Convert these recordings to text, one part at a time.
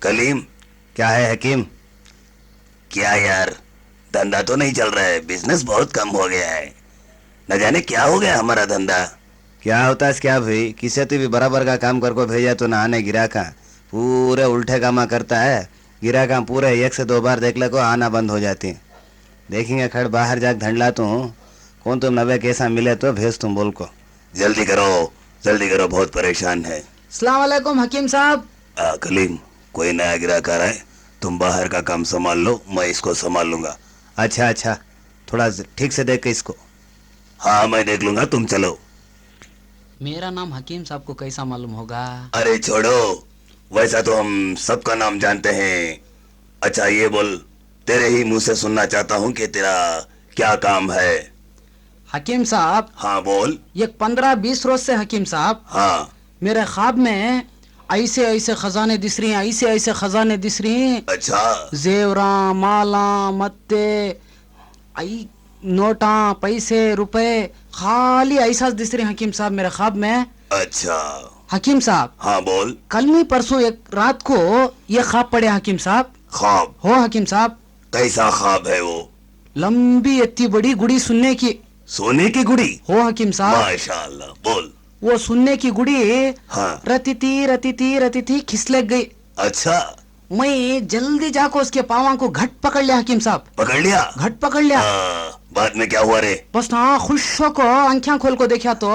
कलीम। क्या है हकीम? क्या यार, धंधा तो नहीं चल रहा है, बिजनेस बहुत कम हो गया है। न जाने क्या हो गया हमारा धंधा। क्या होता है क्या भाई? किसे तो भी बराबर का काम कर को भेजा तो नहाने गिरा का पूरे उल्टे कामा करता है। गिरा का पूरे 1 से 2 बार देख ले को आना बंद हो जाती। देखेंगे खड़ बाहर जाके धंडला तू कौन तुम नवे कैसा मिले तो भेज तुम बोल को। जल्दी करो, जल्दी करो, बहुत परेशान है। अस्सलाम वालेकुम हकीम साहब। कलीम, कोई नया ग्राहक आ रहा है, तुम बाहर का काम संभाल लो, मैं इसको संभाल लूंगा। अच्छा अच्छा, थोड़ा ठीक से देख के इसको। हाँ मैं देख लूंगा, तुम चलो। मेरा नाम हकीम साहब को कैसा मालूम होगा? अरे छोड़ो, वैसा तो हम सबका नाम जानते हैं। अच्छा ये बोल, तेरे ही मुंह से सुनना चाहता हूँ कि तेरा क्या काम है। हकीम साहब, हाँ बोल। ये 15-20 रोज से हकीम साहब हाँ। मेरे ख्वाब में ऐसे ऐसे खजाने दिस रही हैं, ऐसे ऐसे खजाने दिस रही हैं। अच्छा। जेवरा, माला, मत्ते, आई नोटा, पैसे, रुपए, खाली ऐसा दिस रही हैं हकीम साहब मेरे ख्वाब में। अच्छा। हकीम साहब, हाँ बोल। कल नहीं परसों एक रात को ये ख्वाब पड़े हकीम साहब। ख्वाब? हो हकीम साहब। कैसा ख्वाब है वो? लंबी इतनी बड़ी गुड़ी सुनने की। सोने की गुड़ी? हो हकीम साहब। माशाल्लाह, बोल। वो सुनने की गुड़ी हाँ। रतीती रतीती रतीती खिसलक गई। अच्छा। मैं जल्दी जाकर उसके पावा को घट पकड़ लिया हकीम साहब। पकड़ लिया? घट पकड़ लिया। बाद में क्या हुआ रे? बस ना खुश को आंखें खोल को देखा तो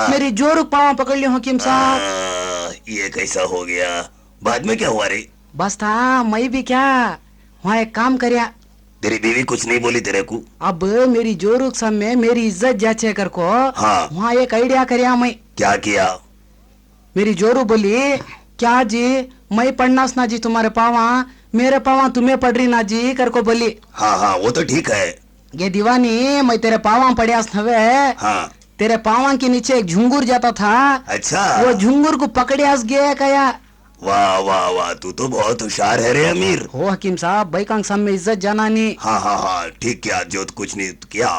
मेरी जोर पावा पकड़ लिया हकीम साहब। ये कैसा हो गया? बाद में क्या हुआ रे? बस था मैं भी क्या वहाँ एक काम करिया। तेरी बीवी कुछ नहीं बोली तेरे को? अब मेरी जोरुक सामने मेरी इज्जत जाचे कर को हाँ। वहाँ एक आइडिया करिया मैं। क्या किया? मेरी जोरू बोली, क्या जी मैं पढ़ना ना जी तुम्हारे पावा, मेरे पावा तुम्हें पढ़ रही ना जी कर को बोली। हाँ हाँ वो तो ठीक है। ये दीवानी मैं तेरे पावा पढ़ियास नवे। हाँ। तेरे पावा के नीचे एक झुंगुर जाता था। अच्छा। वो झुंगुर को पकड़ियास गया कया। वाह वाह वाह, तू तो बहुत होशियार है रे अमीर। हो हकीम साहब, बैकांग सामने इज्जत जाना नहीं। हाँ हाँ हाँ ठीक किया, जो तो कुछ नहीं किया,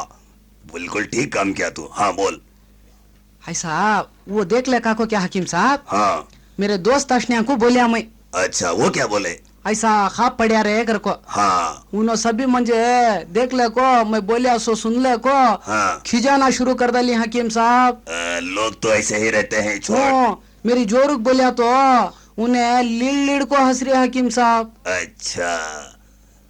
बिल्कुल ठीक काम किया तू। हाँ बोल। हाय साहब, वो देख ले काको क्या हकीम साहब। हाँ। मेरे दोस्त अशनिया को बोलिया मैं। अच्छा, वो क्या बोले? ऐसा खाप पड़िया रे कर को। हाँ। उन्होंने सभी मंजे देख ले को मैं बोलिया सो सुन ले को हाँ। खिजाना शुरू कर डाली हकीम साहब। लोग तो ऐसे ही रहते हैं, छोड़। मेरी जोरुक बोलिया तो उन्हें लीड़ को हंस रही हकीम साहब। अच्छा,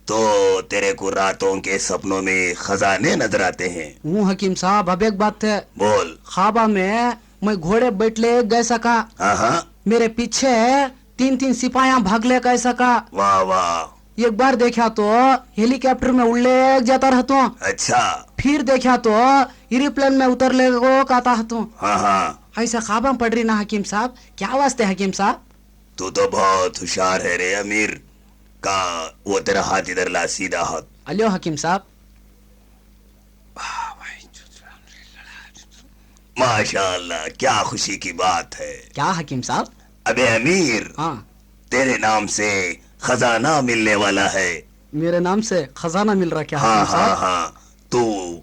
तो तेरे को रातों के सपनों में खजाने नजर आते हैं? वो हकीम साहब, अब एक बात है। बोल। ख्वाबा में मैं घोड़े बैठ ले गए सका। हाँ हाँ। मेरे पीछे 3-3 सिपाहियां भाग ले गए सका। वाह वाह। एक बार देखा तो हेलीकॉप्टर में उड़ ले जाता रहता हूँ। अच्छा। फिर देखा तो एरोप्लेन में उतर ले को कहता हूँ। हाँ हाँ। ऐसा ख्वाबा पड़ रही ना हकीम साहब, क्या वास्ते हकीम साहब? तू तो बहुत होशियार है रे अमीर। का वो तेरा हाथ इधर ला, सीधा हाथ। अलियो हकीम साहब। माशाल्लाह, क्या खुशी की बात है। क्या हकीम साहब? अबे अमीर, हाँ। तेरे नाम से खजाना मिलने वाला है। मेरे नाम से खजाना मिल रहा क्या हाँ हकीम हाँ साहब? हाँ, तू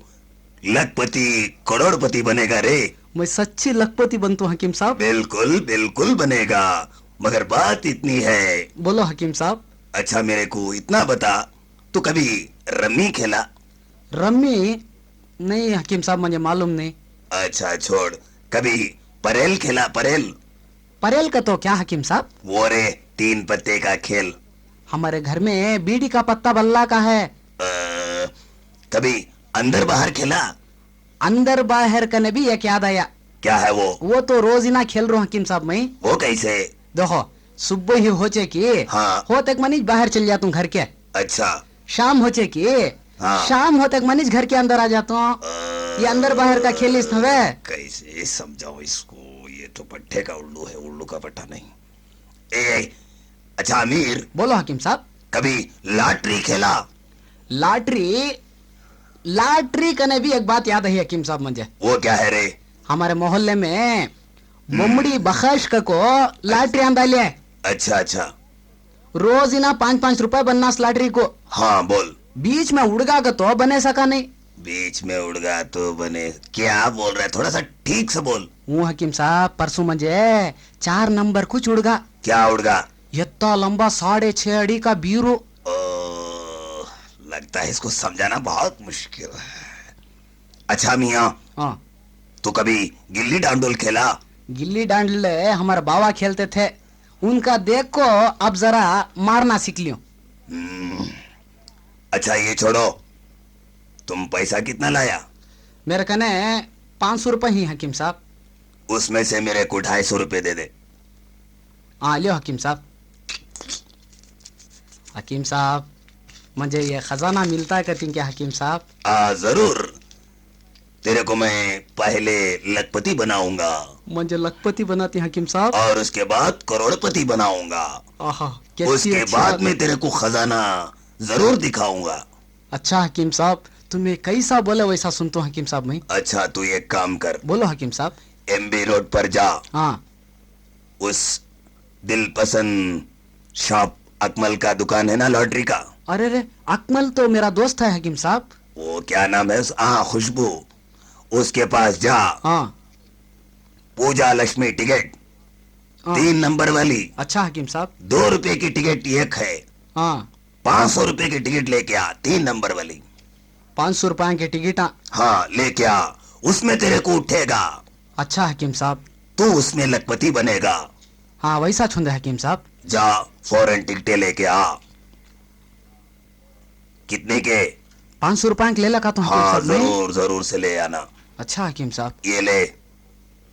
लखपति करोड़पति बनेगा रे। मैं सच्ची लखपति बनता हूँ हकीम साहब। बिल्कुल बिल्कुल बनेगा, मगर बात इतनी है। बोलो हकीम साहब। अच्छा मेरे को इतना बता, तू कभी रम्मी खेला? रम्मी नहीं हकीम साहब, मुझे मालूम नहीं। अच्छा छोड़, कभी परेल खेला? परेल? परेल का तो क्या हकीम साहब? वो रे 3 पत्ते का खेल। हमारे घर में बीड़ी का पत्ता बल्ला का है। कभी अंदर बाहर खेला? अंदर बाहर का भी एक याद आया। क्या है वो? वो तो रोज ही ना खेल रहा हूँ हकीम साहब मैं। वो कैसे? देखो, सुबह ही होचे की हाँ। होते मनीष बाहर चल जाता हूँ घर के। अच्छा। शाम होचे की हाँ। शाम होते मनीष घर के अंदर आ जाता हूँ। ये अंदर बाहर का खेल इस नवे। कैसे समझाओ इसको, ये तो पट्टे का उल्लू है, उल्लू का पट्टा नहीं। ए, अच्छा अमीर, बोलो हकीम साहब। कभी लॉटरी खेला? लॉटरी? लॉटरी कने भी एक बात याद है हकीम साहब मुझे। वो क्या है रे? हमारे मोहल्ले में बुमड़ी बखश को लॉटरी आंदा ले। अच्छा अच्छा। रोज ही ना 5-5 रुपए बनना लॉटरी को। हाँ बोल। बीच में उड़गा का तो बने सका नहीं। बीच में उड़गा तो बने? क्या बोल रहा है, थोड़ा सा ठीक से बोल। वो हकीम साहब, परसों मुझे 4 नंबर कुछ उड़गा। क्या उड़गा? इतना लंबा 6.5 अड़ी का ब्यूरो। ओ, लगता है इसको समझाना बहुत मुश्किल है। अच्छा मियाँ, हाँ, तू कभी गिल्ली डांडोल खेला? गिल्ली डांडले हमारे बाबा खेलते थे, उनका देख को अब जरा मारना सीख लियो। अच्छा ये छोड़ो, तुम पैसा कितना लाया? मेरे कने 500 रुपये ही हकीम साहब। उसमें से मेरे को 250 रुपये दे दे। हाँ लियो हकीम साहब। हकीम साहब, मुझे ये खजाना मिलता है कहती क्या हकीम साहब? जरूर, तेरे को मैं पहले लखपति बनाऊंगा मुझे लखपति बनाती हकीम साहब। और उसके बाद करोड़पति बनाऊंगा। आहा, कैसी उसके अच्छी बाद बात। मैं तेरे को खजाना जरूर दिखाऊंगा। अच्छा हकीम साहब, तुम्हें कैसा बोले वैसा सुनता हूँ हकीम साहब। मैं अच्छा तू एक काम कर, बोलो हकीम साहब। एमबी रोड पर जा, हाँ, उस दिल पसंद शॉप अकमल का दुकान है ना लॉटरी का, अरे रे, अकमल तो मेरा दोस्त है हकीम साहब। वो क्या नाम है खुशबू, उसके पास जा। हाँ, पूजा लक्ष्मी टिकट हाँ। 3 नंबर वाली, अच्छा हकीम साहब। 2 रुपए की टिकट एक है, हाँ, 500 रुपए की टिकट लेके आ, 3 नंबर वाली। 500 रुपये की टिकट। हाँ लेके आ, उसमें तेरे को उठेगा, अच्छा हकीम साहब। तू उसमें लखपति बनेगा। हाँ वैसा छुंदे हकीम साहब। जा फौरन टिकटें लेके आ। कितने के? 500 रुपये के ले लगा तो हकीम हाँ साहब मैं। जरूर जरूर से ले आना। अच्छा हकीम साहब। ये ले,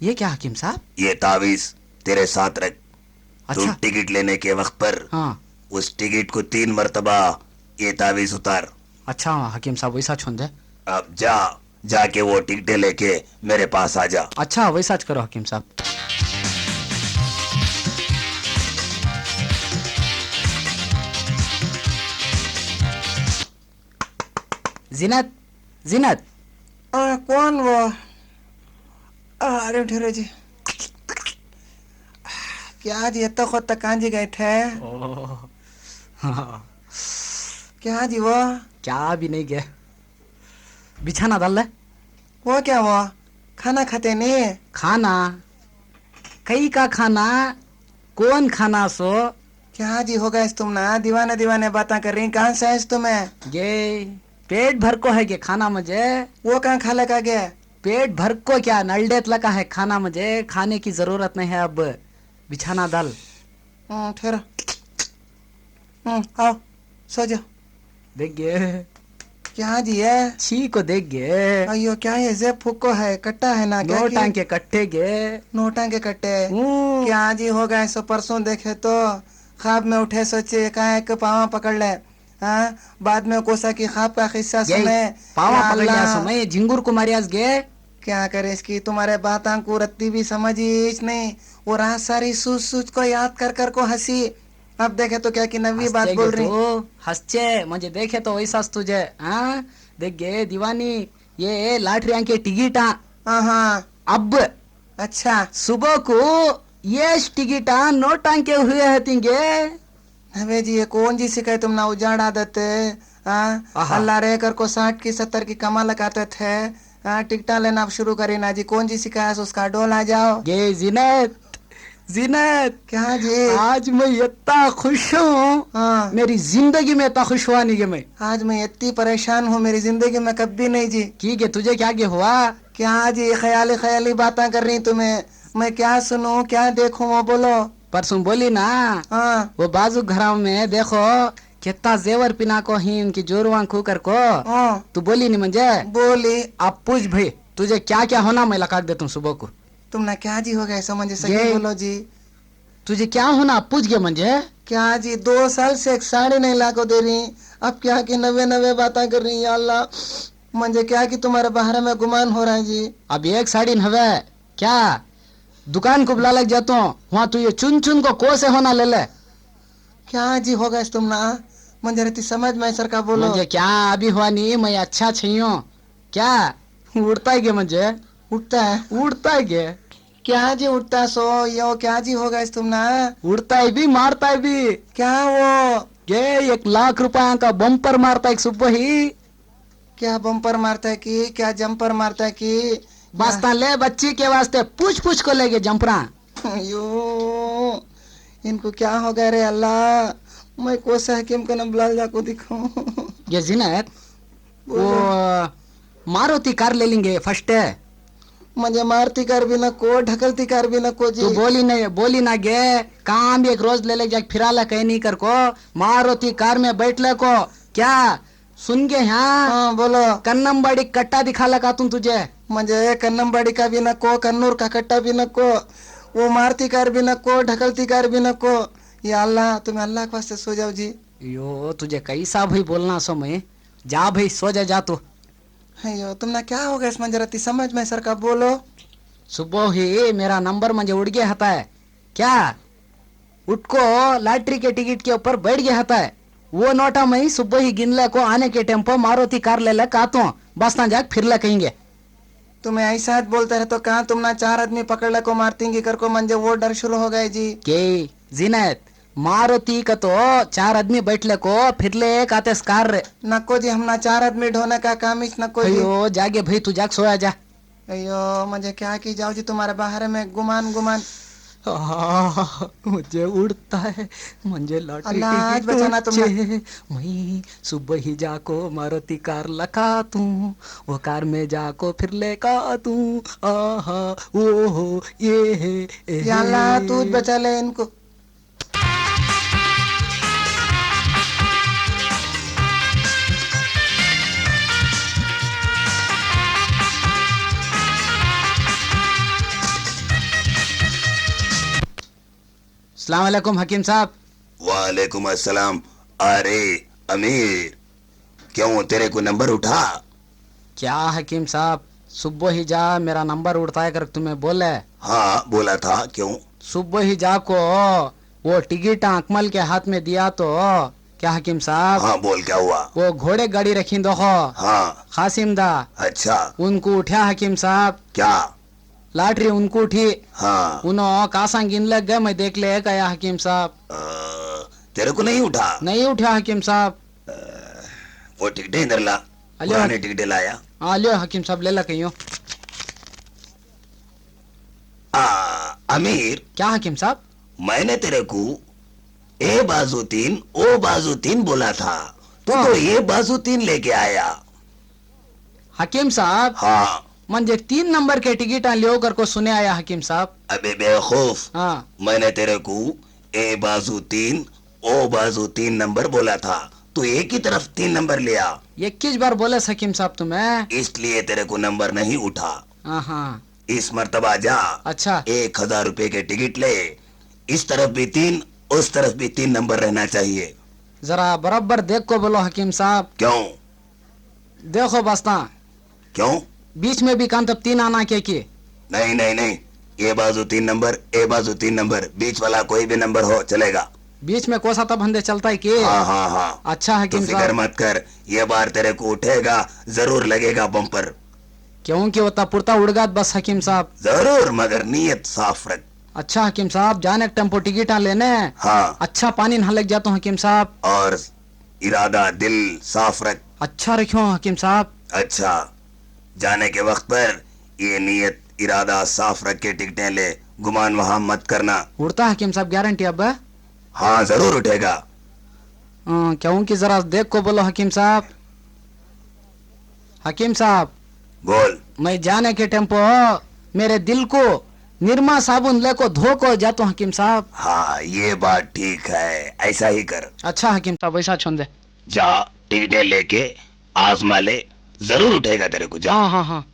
ये क्या हकीम साहब? ये तावीज तेरे साथ रख। तू अच्छा। टिकट लेने के वक्त पर हाँ, उस टिकट को 3 मर्तबा ये तावीज उतार। अच्छा हकीम साहब वैसा छुंदे। अब जा, जाके वो टिकटें लेके मेरे पास आ जा। अच्छा वैसा करो हकीम साहब। जिनत, जिनत। कौन वो? अरे ठहरो जी, क्या जी इतना खुद तक कहाँ जी गए थे? हाँ, क्या जी वो? क्या भी नहीं गया, बिछाना डाल ले। वो क्या वो खाना खाते नहीं? खाना कई का खाना, कौन खाना सो? क्या जी हो गए तुम ना, दीवाने दीवाने बातें कर रही, कहाँ से है तुम्हें? ये पेट भर को है के खाना मुझे। वो कहाँ खा लगा गया? पेट भर को क्या नलडेत लगा है खाना मुझे, खाने की जरूरत नहीं है अब। बिछाना डाल। ठहरो, आओ सो जाओ। देख गे, क्या जी है? छी को देख गे, अयो क्या है, जे फुको है, कट्टा है ना? क्या नोटां के कट्टे गे। नोटा के कट्टे? हम्म। क्या जी हो गए सो? परसों देखे तो ख्वाब में उठे, सोचे कहाँ एक पावा पकड़ ले। हाँ, बाद में कोसा की ख्वाब का किस्सा सुने। पावा या पकड़ लिया अल्लाह, सो मैं झिंगुर को मारियास गे। क्या करे इसकी, तुम्हारे बातां को रत्ती भी समझीच नहीं। वो रात सारी सूझ सूझ को याद कर कर को हंसी। अब देखे तो क्या की नवी बात बोल रही। हंसचे मुझे देखे तो वैसा तुझे। हाँ देख गे दीवानी, ये लॉटरी के टिकट। हाँ हाँ, अब अच्छा सुबह को ये टिकट नोटां के हुए है तिंगे। हवे जी, ये कौन जी सिखाए तुम ना उजाड़ा देते? हाँ, आहा। अल्लाह रे कर को 60 की 70 की कमा लगाते थे। हाँ, टिकटा लेना अब शुरू करी ना जी, कौन जी सिखाया सो उसका डोल आ जाओ। ये जिनत, जिनत, क्या जी? आज मैं इतना खुश हूँ, हाँ, मेरी जिंदगी में इतना खुश हुआ नहीं कि मैं। आज मैं इतनी परेशान हूँ, मेरी जिंदगी में कभी नहीं जी। की के तुझे क्या के हुआ? क्या जी ख्याली ख्याली बातें कर रही तुम्हें, मैं क्या सुनूं क्या देखूं? वो बोलो। परसों बोली ना, हाँ वो बाजू घरों में देखो कितना जेवर पिना को ही उनकी जोरवा खूकर को। हाँ, तू बोली नहीं मुझे। बोली। अब पूछ भाई तुझे क्या क्या होना, मैं लगा देता हूँ सुबह को। तुम ना क्या जी हो गए समझ सही ये- बोलो जी। तुझे क्या होना अब पूछ गया मुझे। क्या जी 2 साल से एक साड़ी नहीं ला को दे रही, अब क्या की नवे नवे बातें कर रही। या अल्लाह, मुझे क्या कि तुम्हारे बाहर में गुमान हो रहा है जी। अब एक साड़ी न हवे क्या, दुकान को बुला लग जाता हूँ वहाँ, तू ये चुन चुन को से होना ले ले। क्या जी हो गए तुम ना, मुझे रहती समझ में सर का बोलो। मुझे क्या अभी हुआ नहीं, मैं अच्छा छियो क्या। उड़ता है क्या मुझे, उठता है? उड़ता है क्या, क्या जी उठता सो? यो क्या जी हो गए तुम ना? उड़ता है भी मारता है भी। क्या वो? ये 1 लाख रुपया का बम्पर मारता है सुबह ही। क्या बम्पर मारता है कि क्या जंपर मारता है कि? वास्ता ले बच्ची के वास्ते पूछ पूछ को लेके जंपरा। यो इनको क्या हो गया रे अल्लाह। मैं कोसा हकीम को न बुला जाको दिखाऊं। ये जिनत वो मारुति कार ले लेंगे फर्स्ट है। मुझे मारती कर भी न को, ढकलती कर भी न को जी। तू बोली ना गे काम भी एक रोज ले ले जाके फिराला कहीं नहीं कर को मारुति कार में बैठ ले को क्या सुन के यहाँ हाँ बोलो। कन्नम बड़ी कट्टा दिखा लगा तुम तुझे। मुझे कन्नमबाड़ी का भी न को, कन्नूर का कट्टा भी न को, वो मारती कार भी न को, ढकलती कार भी न को। या अल्लाह तुम्हें अल्लाह के वास्ते सो जाओ जी। यो तुझे कैसा भाई बोलना सो मैं जा भाई सो जा तू। अयो तुमने क्या हो गया इस मंजरती समझ में सर का बोलो। सुबह ही मेरा नंबर मुझे उड़ गया था है क्या उठ को लॉटरी के टिकट के ऊपर बैठ गया था है वो नोटा मैं सुबह ही गिन ले को आने के टेम्पो मारुति कार ले ले कहता हूँ बस ना जाके फिर ले कहेंगे। तुम्हें ऐसा बोलते रहे तो कहा तुम ना 4 आदमी पकड़ ले को मारती कर को मंजे वो डर शुरू हो गए जी। के जिनत मारुति का तो 4 आदमी बैठ ले को फिर ले कहते कार रे। नको जी हम ना 4 आदमी ढोने का काम इस नको जी। अयो जागे भाई तू जाग सोया जा। अयो मुझे क्या की जाओ जी तुम्हारे बाहर में गुमान गुमान। मुझे उड़ता है मुझे लॉटरी अल्लाह, आज टिकट बचाना तुमने। बच्चे। मैं सुबह ही जाको मारुति कार लगा तू वो कार में जाको फिर लेका तू आहा ओ हो ये है या अल्लाह तू बचा ले इनको। अस्सलाम वालेकुम हकीम साहब। वालेकुम अस्सलाम। अरे अमीर, क्यों तेरे को नंबर उठा? क्या हकीम साहब सुबह ही जा मेरा नंबर उड़ता है कर तुम्हें बोले। हाँ बोला था, क्यों? सुबह ही जा को वो टिकट अकमल के हाथ में दिया तो क्या हकीम साहब हाँ बोल, क्या हुआ? वो घोड़े गाड़ी रखी दो हाँ खासिम दा अच्छा, उनको उठा हकीम साहब क्या? लाटरी उनको उठी हाँ उन्हों कासा गिन लग गए मैं देख ले गया हकीम साहब तेरे को नहीं उठा? नहीं उठा हकीम साहब। वो टिकटें इधर ला। अलो। पुराने टिकटें लाया। हाँ लियो हकीम साहब ले ला कहियो। अमीर, क्या हकीम साहब मैंने तेरे को ए बाजू 3 ओ बाजू 3 बोला था, तो ये बाजू 3 लेके आया। हकीम साहब हाँ मुझे 3 नंबर के टिकट लियो कर को सुने आया हकीम साहब। अबे बेवकूफ, हाँ मैंने तेरे को ए बाजू 3 ओ बाजू 3 नंबर बोला था, तो एक ही तरफ 3 नंबर लिया, 21 बार बोले हकीम साहब तुम्हें। इसलिए तेरे को नंबर नहीं उठा। हाँ इस मर्तबा जा, अच्छा 1000 रुपए के टिकट ले, इस तरफ भी 3 उस तरफ भी 3 नंबर रहना चाहिए। जरा बराबर देख को बोलो हकीम साहब। क्यों? देखो बस्ता क्यों? बीच में भी कान तब 3 आना क्या की। नहीं नहीं नहीं, ये बाजू 3 नंबर, ए बाजू 3 नंबर, बीच वाला कोई भी नंबर हो चलेगा। बीच में कोसा तब हंदे चलता है कि। हाँ हाँ हाँ। अच्छा तो हकीम फिक्र साहब मत कर, ये बार तेरे को उठेगा, जरूर लगेगा बम्पर। क्योंकि वो पुरता उड़गात बस हकीम साहब। जरूर, मगर नीयत साफ रख। अच्छा हकीम साहब जाने टेम्पो टिकट लेने। हाँ, अच्छा पानी नहा लग जाता हूँ हकीम साहब। और इरादा दिल साफ रख। अच्छा रखियो हकीम साहब। अच्छा, जाने के वक्त पर ये नीयत इरादा साफ रख के टिकटें ले, गुमान वहां मत करना। उड़ता हकीम साहब गारंटी अब। हाँ जरूर उठेगा। क्योंकि जरा देख को बोलो हकीम साहब। हकीम साहब बोल। मैं जाने के टेम्पो मेरे दिल को निरमा साबुन ले को धो को जाता हूँ हकीम साहब। हाँ ये बात ठीक है, ऐसा ही कर। अच्छा हकीम साहब वैसा छोड़ दे। जा टिकटें लेके आजमा ले, जरूर उठेगा तेरे को। जा। हाँ हाँ हाँ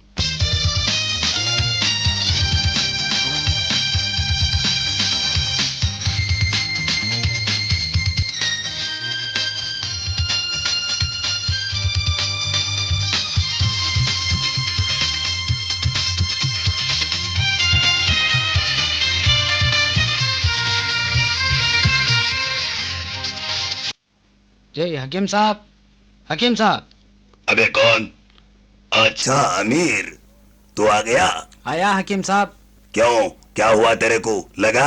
जय हकीम साहब। हकीम साहब अबे कौन? अच्छा अमीर, तू आ गया? आया हकीम साहब। क्यों, क्या हुआ तेरे को? लगा?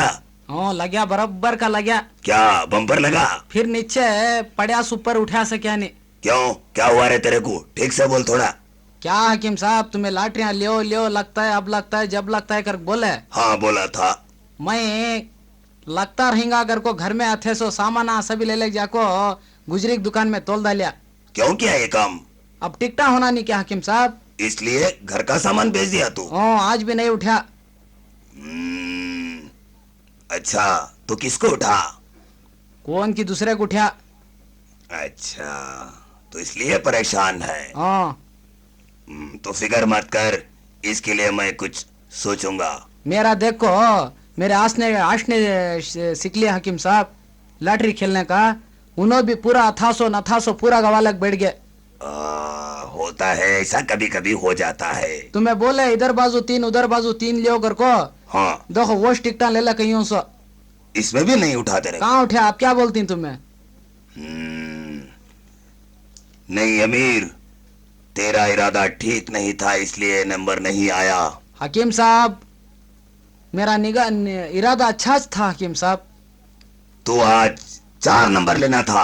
हाँ लग्या बराबर का लग्या। क्या बम्पर लगा? फिर नीचे पड़ा ऊपर उठा सके नहीं। क्यों, क्या हुआ रे तेरे को? ठीक से बोल थोड़ा। क्या हकीम साहब तुम्हें लाटरियां लियो लियो लगता है, अब लगता है, जब लगता है कर बोले। हाँ बोला था। मैं लगता रहेगा अगर को घर में आथे सो सामान आ सभी ले जाको गुजरी की दुकान में तोल डालिया। क्यों किया ये काम? अब टिकटा होना नहीं क्या हकीम साहब? इसलिए घर का सामान बेच दिया तू? आज भी नहीं उठा। अच्छा, तो किसको उठा? कौन की दूसरे को उठा। अच्छा, तो इसलिए परेशान है। हाँ, तो फिक्र मत कर, इसके लिए मैं कुछ सोचूंगा। मेरा देखो, मेरे आश ने सीख लिया हकीम साहब लॉटरी खेलने का। उन्होंने भी पूरा अथासो नथासो पूरा गवालक बैठ गए। होता है ऐसा, कभी कभी हो जाता है। तुम्हें बोले इधर बाजू 3 उधर बाजू 3 लियो कर को। हाँ, देखो वो टिकटा ले ला कहीं सो। इसमें भी नहीं उठा तेरे? कहाँ उठे? आप क्या बोलती हैं तुम्हें? नहीं अमीर, तेरा इरादा ठीक नहीं था, इसलिए नंबर नहीं आया। हकीम साहब, मेरा इरादा अच्छा था हकीम साहब। तो आज 4 नंबर लेना था।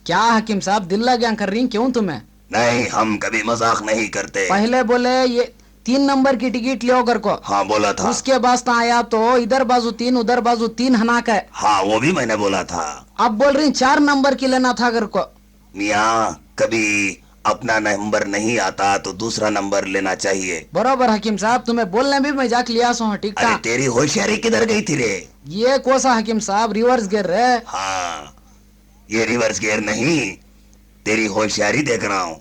क्या हकीम साहब दिल लगा कर रही क्यों तुम्हें? नहीं, हम कभी मजाक नहीं करते। पहले बोले ये 3 नंबर की टिकट लियो कर को। हाँ बोला था। उसके बाद आया तो इधर बाजू 3 उधर बाजू 3 हनाक है। हाँ वो भी मैंने बोला था। अब बोल रही 4 नंबर की लेना था कर को। मियाँ, कभी अपना नंबर नहीं आता तो दूसरा नंबर लेना चाहिए। बरोबर हकीम साहब, तुम्हें बोलने भी मैं जाके लिया सो टिकटा। अरे तेरी होशियारी किधर गई थी रे? ये कोसा हकीम साहब रिवर्स गिर रहे। हाँ, ये रिवर्स गियर नहीं, तेरी होशियारी देख रहा हूँ,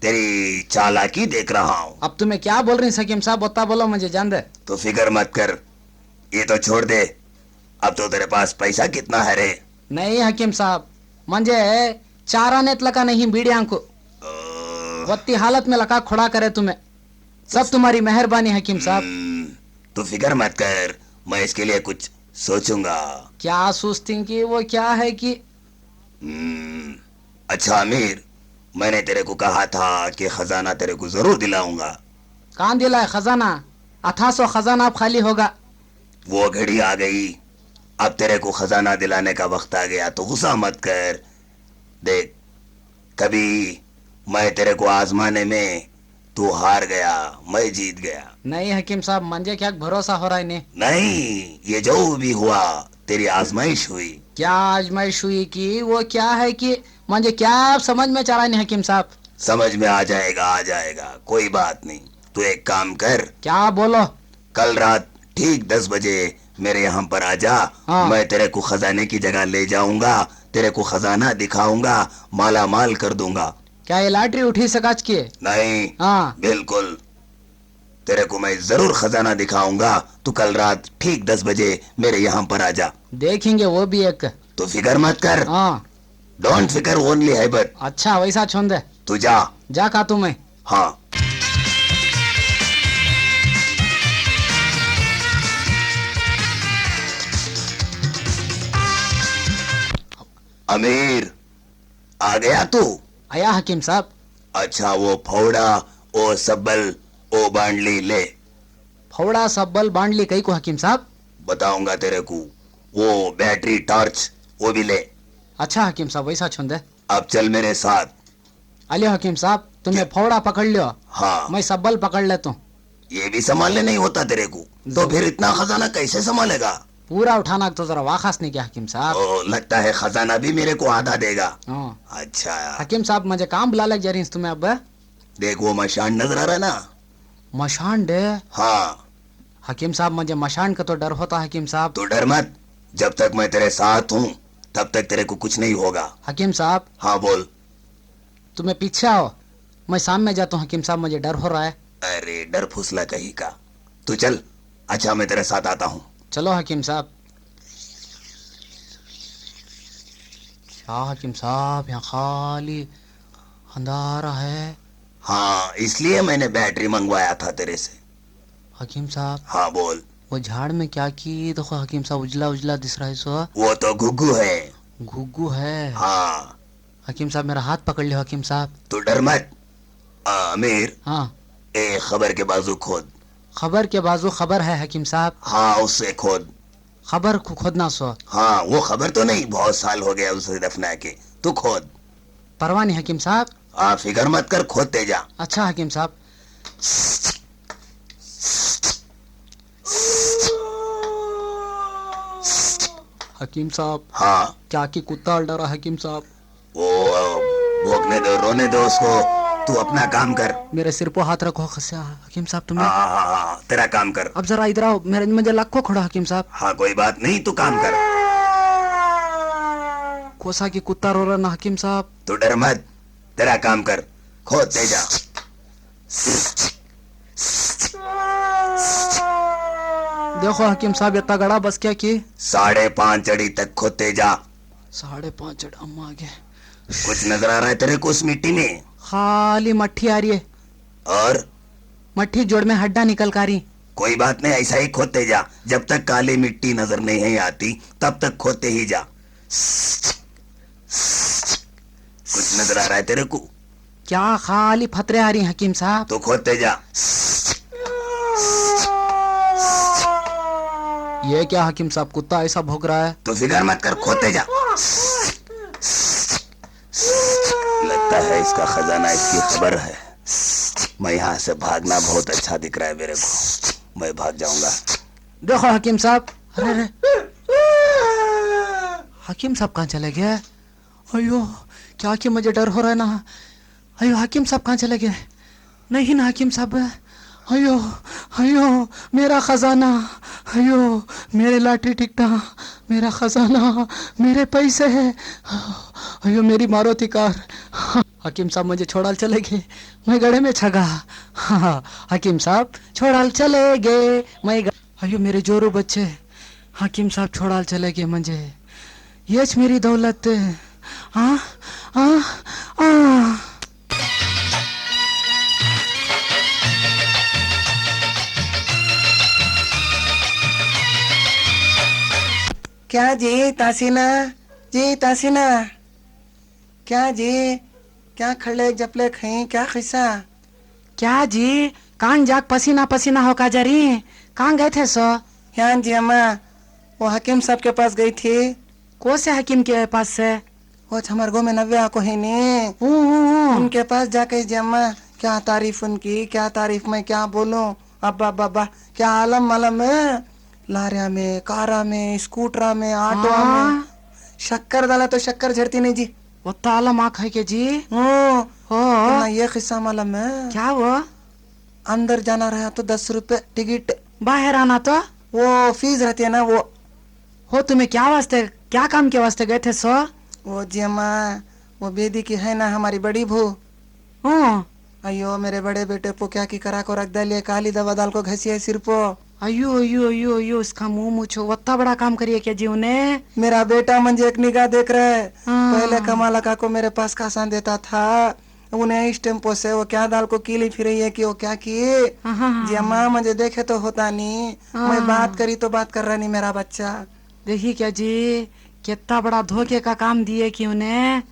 तेरी चालाकी देख रहा हूँ। अब तुम्हें क्या बोल रही हकीम साहब बता बोलो मुझे जान दे। तो फिक्र मत कर, ये तो छोड़ दे। अब तो तेरे पास पैसा कितना है रे? नहीं हकीम साहब, मुझे 4 आने लगा नहीं बीड़िया को वत्ती हालत में लगा खड़ा करे तुम्हें। सब तुम्हारी मेहरबानी हकीम साहब। तो फिक्र मत कर, मैं इसके लिए कुछ सोचूंगा। क्या सोचती कि वो क्या है कि? अच्छा अमीर, मैंने तेरे को कहा था कि खजाना तेरे को जरूर दिलाऊंगा। कहाँ दिला है खजाना? अथासो खजाना अब खाली होगा। वो घड़ी आ गई, अब तेरे को खजाना दिलाने का वक्त आ गया, तो गुस्सा मत कर। देख, कभी मैं तेरे को आजमाने में तू हार गया, मैं जीत गया। नहीं हकीम साहब, मुझे क्या भरोसा हो रहा है? नहीं, ये जो भी हुआ तेरी आजमाइश हुई। क्या आजमाइश हुई कि वो क्या है कि मुझे क्या समझ में चला नहीं हकीम साहब? समझ में आ जाएगा, आ जाएगा, कोई बात नहीं। तू एक काम कर, क्या बोलो? कल रात ठीक 10 बजे मेरे यहाँ पर आ जा। हाँ। मैं तेरे को खजाने की जगह ले जाऊंगा, तेरे को खजाना दिखाऊंगा, माला माल कर दूंगा। क्या ये लॉटरी उठी सकाच की? नहीं, हाँ, बिल्कुल, तेरे को मैं जरूर खजाना दिखाऊंगा। तू कल रात ठीक 10 बजे मेरे यहाँ पर आ जा। देखेंगे वो भी एक। तो फिक्र मत कर, हाँ, डोंट फिकर, ओनली हैबर। अच्छा वैसा छोड़ दे। तू जा। जा का तुम्हें। हाँ, अमीर आ गया तू? आया हकीम साहब। अच्छा, वो फौड़ा, ओ सब्बल, ओ बांडली ले। फौड़ा सब्बल बांडली कई को हकीम साहब? बताऊंगा तेरे को। वो बैटरी टॉर्च वो भी ले। अच्छा हकीम साहब वैसा छोड़ दे। अब चल मेरे साथ। अलियो हकीम साहब, तुम्हें फौड़ा पकड़ लियो, हाँ, मैं सब्बल पकड़ लेता हूँ। ये भी संभालने नहीं होता तेरे को, तो फिर इतना खजाना कैसे संभालेगा? पूरा उठाना तो जरा वाखास नहीं क्या हकीम साहब? ओ, लगता है खजाना भी मेरे को आधा देगा। हाँ। अच्छा, हकीम साहब मुझे काम बुला लग जा रही तुम्हें अब। देख वो मशान नजर आ रहा है ना? मशान डे? हाँ। हकीम साहब मुझे मशान का तो डर होता है हकीम साहब। तो डर मत, जब तक मैं तेरे साथ हूँ तब तक तेरे को कुछ नहीं होगा। हकीम साहब हाँ बोल। तुम्हें पीछे आओ, मैं सामने जाता हूँ हकीम साहब, मुझे डर हो रहा है। अरे डर फुसला कहीं का, तू चल। अच्छा, मैं तेरे साथ आता हूँ। चलो हकीम साहब। क्या हकीम साहब, यहाँ खाली अंधारा है। हाँ, इसलिए मैंने बैटरी मंगवाया था तेरे से। हकीम साहब हाँ बोल। वो झाड़ में क्या की देखो हकीम साहब, उजला उजला दिस रहा है सो। वो तो घुग्गू है। घुग्गू है? हाँ। हकीम साहब मेरा हाथ पकड़ लियो हकीम साहब। तू डर मत। अमीर, हाँ, ए खबर के बाजू खोद। खबर के बाजू खबर है हकीम साहब? हाँ, उससे खोद। खबर को खोदना सो? हाँ, वो खबर तो नहीं, बहुत साल हो गया उसे दफना के, तू खोद। परवाह नहीं हकीम साहब। हाँ, फिक्र मत कर, खोदते जा। अच्छा हकीम साहब। हकीम साहब हाँ क्या की कुत्ता डरा हकीम साहब। वो भोंकने दो, रोने दो उसको, तू अपना काम कर। मेरे सिर पर हाथ रखो खस्या हकीम साहब हाँ तुम्हें। हाँ हाँ हाँ, तेरा काम कर। अब जरा इधर आओ, मेरे मुझे लक्को खड़ा हकीम साहब। हाँ कोई बात नहीं, तू काम कर। कोसा की कुत्ता रो रहा ना हकीम साहब। तू डर मत, तेरा काम कर, खोदते जा। देखो हकीम साहब इतना गड़ा बस क्या की 5.5 अड़ी तक खोदते जा। 5.5 अम्मा आगे कुछ नजर आ रहा है तेरे को उस मिट्टी में? खाली मट्ठी आ रही है, और मट्ठी जोड़ में हड्डा निकल का रही। कोई बात नहीं, ऐसा ही खोदते जा, जब तक काली मिट्टी नजर नहीं आती तब तक खोदते ही जा। कुछ नजर आ रहा है तेरे को? क्या खाली फतरे आ रही हकीम साहब। तो खोदते जा। ये क्या हकीम साहब, कुत्ता ऐसा भौंक रहा है। तो फिकर मत कर, खोदते जा। लगता है इसका खजाना इसकी खबर है। मैं यहाँ से भागना बहुत अच्छा दिख रहा है मेरे को, मैं भाग जाऊंगा। देखो हकीम साहब, अरे अरे हकीम साहब कहाँ चले गए। अयो क्या कि मुझे डर हो रहा है ना। अयो हकीम साहब कहाँ चले गए। नहीं ना हकीम साहब। अयो अयो मेरा खजाना, अयो मेरे लाटरी टिकटा, मेरा खजाना, मेरे पैसे, अयो मेरी मारुति कार। हकीम साहब मुझे छोड़ाल चले गए, मैं गड़े में छगा। हाँ हकीम साहब छोड़ाल चले गए, मैं अयो मेरे जोरू बच्चे, हकीम साहब छोड़ाल चले गए मुझे, यच मेरी दौलत। हाँ हाँ हाँ। क्या जी तासीना, जी तासीना, क्या जी, क्या खड़े जपले खई, क्या खिस्सा? क्या जी कान जाग पसीना पसीना होका जा रही, कहाँ गए थे सो। यहाँ जी अम्मा, वो हकीम साहब के पास गई थी। कौन से हकीम के पास से। वो हमारे गो में 90 को है नी, उनके पास जाके जी अम्मा, क्या तारीफ उनकी, क्या तारीफ, मैं क्या बोलूं। अब्बा बाबा क्या आलम मालम है, लारिया में, कारा में, स्कूटरा में, ऑटो में शक्कर डाला तो शक्कर झड़ती नहीं जी। वो ताला माँ खाई के जी। हो हो ये किस्सा मालूम है। क्या वो। अंदर जाना रहा तो 10 रुपए टिकट, बाहर आना तो। वो फीस रहती है ना वो। हो तुम्हें क्या वास्ते, क्या काम के वास्ते गए थे सो। वो जी अम्मा, वो बेदी की है ना हमारी बड़ी भू। अयो मेरे बड़े बेटे को क्या की करा को रख डालिए, काली दवा डाल को घसी है सिर पो। अयो अयो अयो अयो इसका मुंह मुछो, वत्ता बड़ा काम करिए क्या जी उन्हें। मेरा बेटा मुझे एक निगाह देख रहा है। हाँ। पहले कमाला का को मेरे पास खासान देता था, उन्हें इस टेम्पो से वो क्या दाल को कीली फिर है कि वो क्या की। जी अम्मा मुझे देखे तो होता नहीं, मैं बात करी तो बात कर रहा नहीं मेरा बच्चा। देखिए क्या जी कितना बड़ा धोखे का काम दिए कि उन्हें।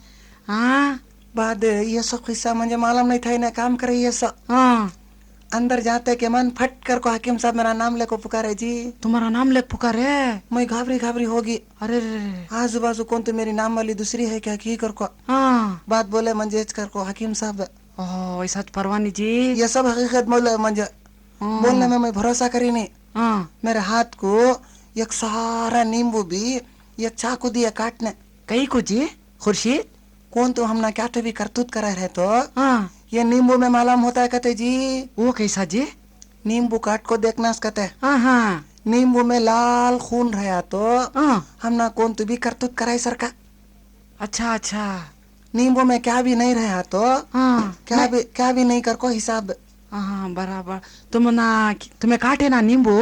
हाँ बाद ये सब किस्सा मुझे मालूम नहीं था, इन्हें काम करे ये सब। हाँ अंदर जाते के मन फट कर को हकीम साहब मेरा नाम लेको पुकारे जी। तुम्हारा नाम ले पुकारे। मैं घाबरी घाबरी होगी। अरे रे। आजू बाजू कौन तो मेरी नाम वाली दूसरी है क्या की कर को। हाँ बात बोले मंजेज कर को हकीम साहब, ओह ऐसा परवानी जी। ये सब हकीकत बोले मंजे, बोलने में मैं भरोसा करी नहीं। हाँ मेरे हाथ को एक सारा नींबू भी एक चाकू दिया काटने। कहीं को जी खुर्शीद। कौन तो हमने क्या तो भी करतूत करा रहे तो हाँ ये नींबू में मालूम होता है कहते जी। वो कैसा जी। नींबू काट को देखना कहते, हाँ हाँ नींबू में लाल खून रहा तो हाँ हमना कौन तो भी करतूत कराई सरका। अच्छा अच्छा। नींबू में क्या भी नहीं रहा तो हाँ क्या भी नहीं कर को हिसाब। हाँ बराबर। तुम्हें काटे ना नींबू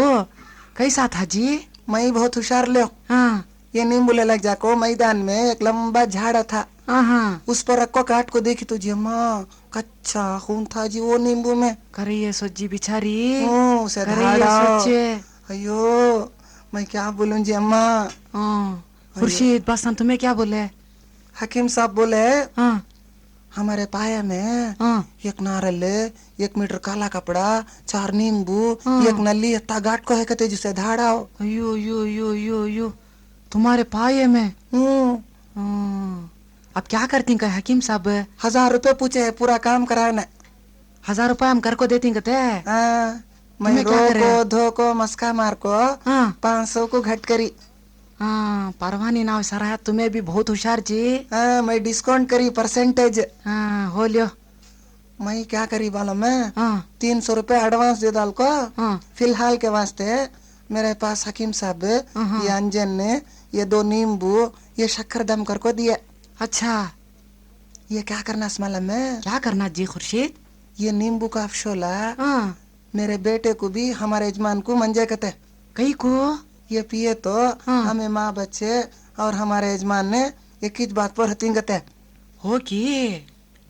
कैसा था जी। मैं बहुत होशियार ले। हाँ ये नींबू ले लग जाको मैदान में एक लंबा झाड़ था, हाँ उस पर रखो काट को देखी तो जी अम्मा कच्चा खून था जी वो नींबू में। करिए सोची बिचारी। उसे करिए धाड़ा। सोचे। अयो मैं क्या बोलूं जी अम्मा। हाँ खुर्शीद बसन तुम्हें क्या बोले। हकीम साहब बोले हाँ हमारे पाया में हाँ एक नारल, 1 मीटर काला कपड़ा, 4 नींबू, एक नली इतना गाट को है कहते जिसे धाड़ाओ। अयो अयो अयो अयो अयो तुम्हारे पाये में। हाँ। अब क्या करती का हकीम साहब। 1000 रुपए पूछे है पूरा काम कराने। 1000 रुपए हम कर को देती कहते। मैं तुम्हें क्या रो करे? को धो को मस्का मार को हाँ 500 को घट करी। हाँ परवानी नाव सरा तुम्हें भी बहुत होशियार जी। हाँ मैं डिस्काउंट करी परसेंटेज। हाँ हो लियो। मैं क्या करी मालूम है, हाँ 300 रुपए एडवांस दे डाल को हाँ फिलहाल के वास्ते। मेरे पास हकीम साहब हाँ। ये अंजन ने ये 2 नींबू ये शक्कर दम कर को दिया। अच्छा ये क्या करना मालूम है, क्या करना जी खुर्शीद? ये नींबू का अफशोला हाँ मेरे बेटे को भी हमारे यजमान को मंजे कहते। कई को ये पिए तो हाँ। हमें माँ बच्चे और हमारे यजमान ने एक ही बात पर हती कहते। हो की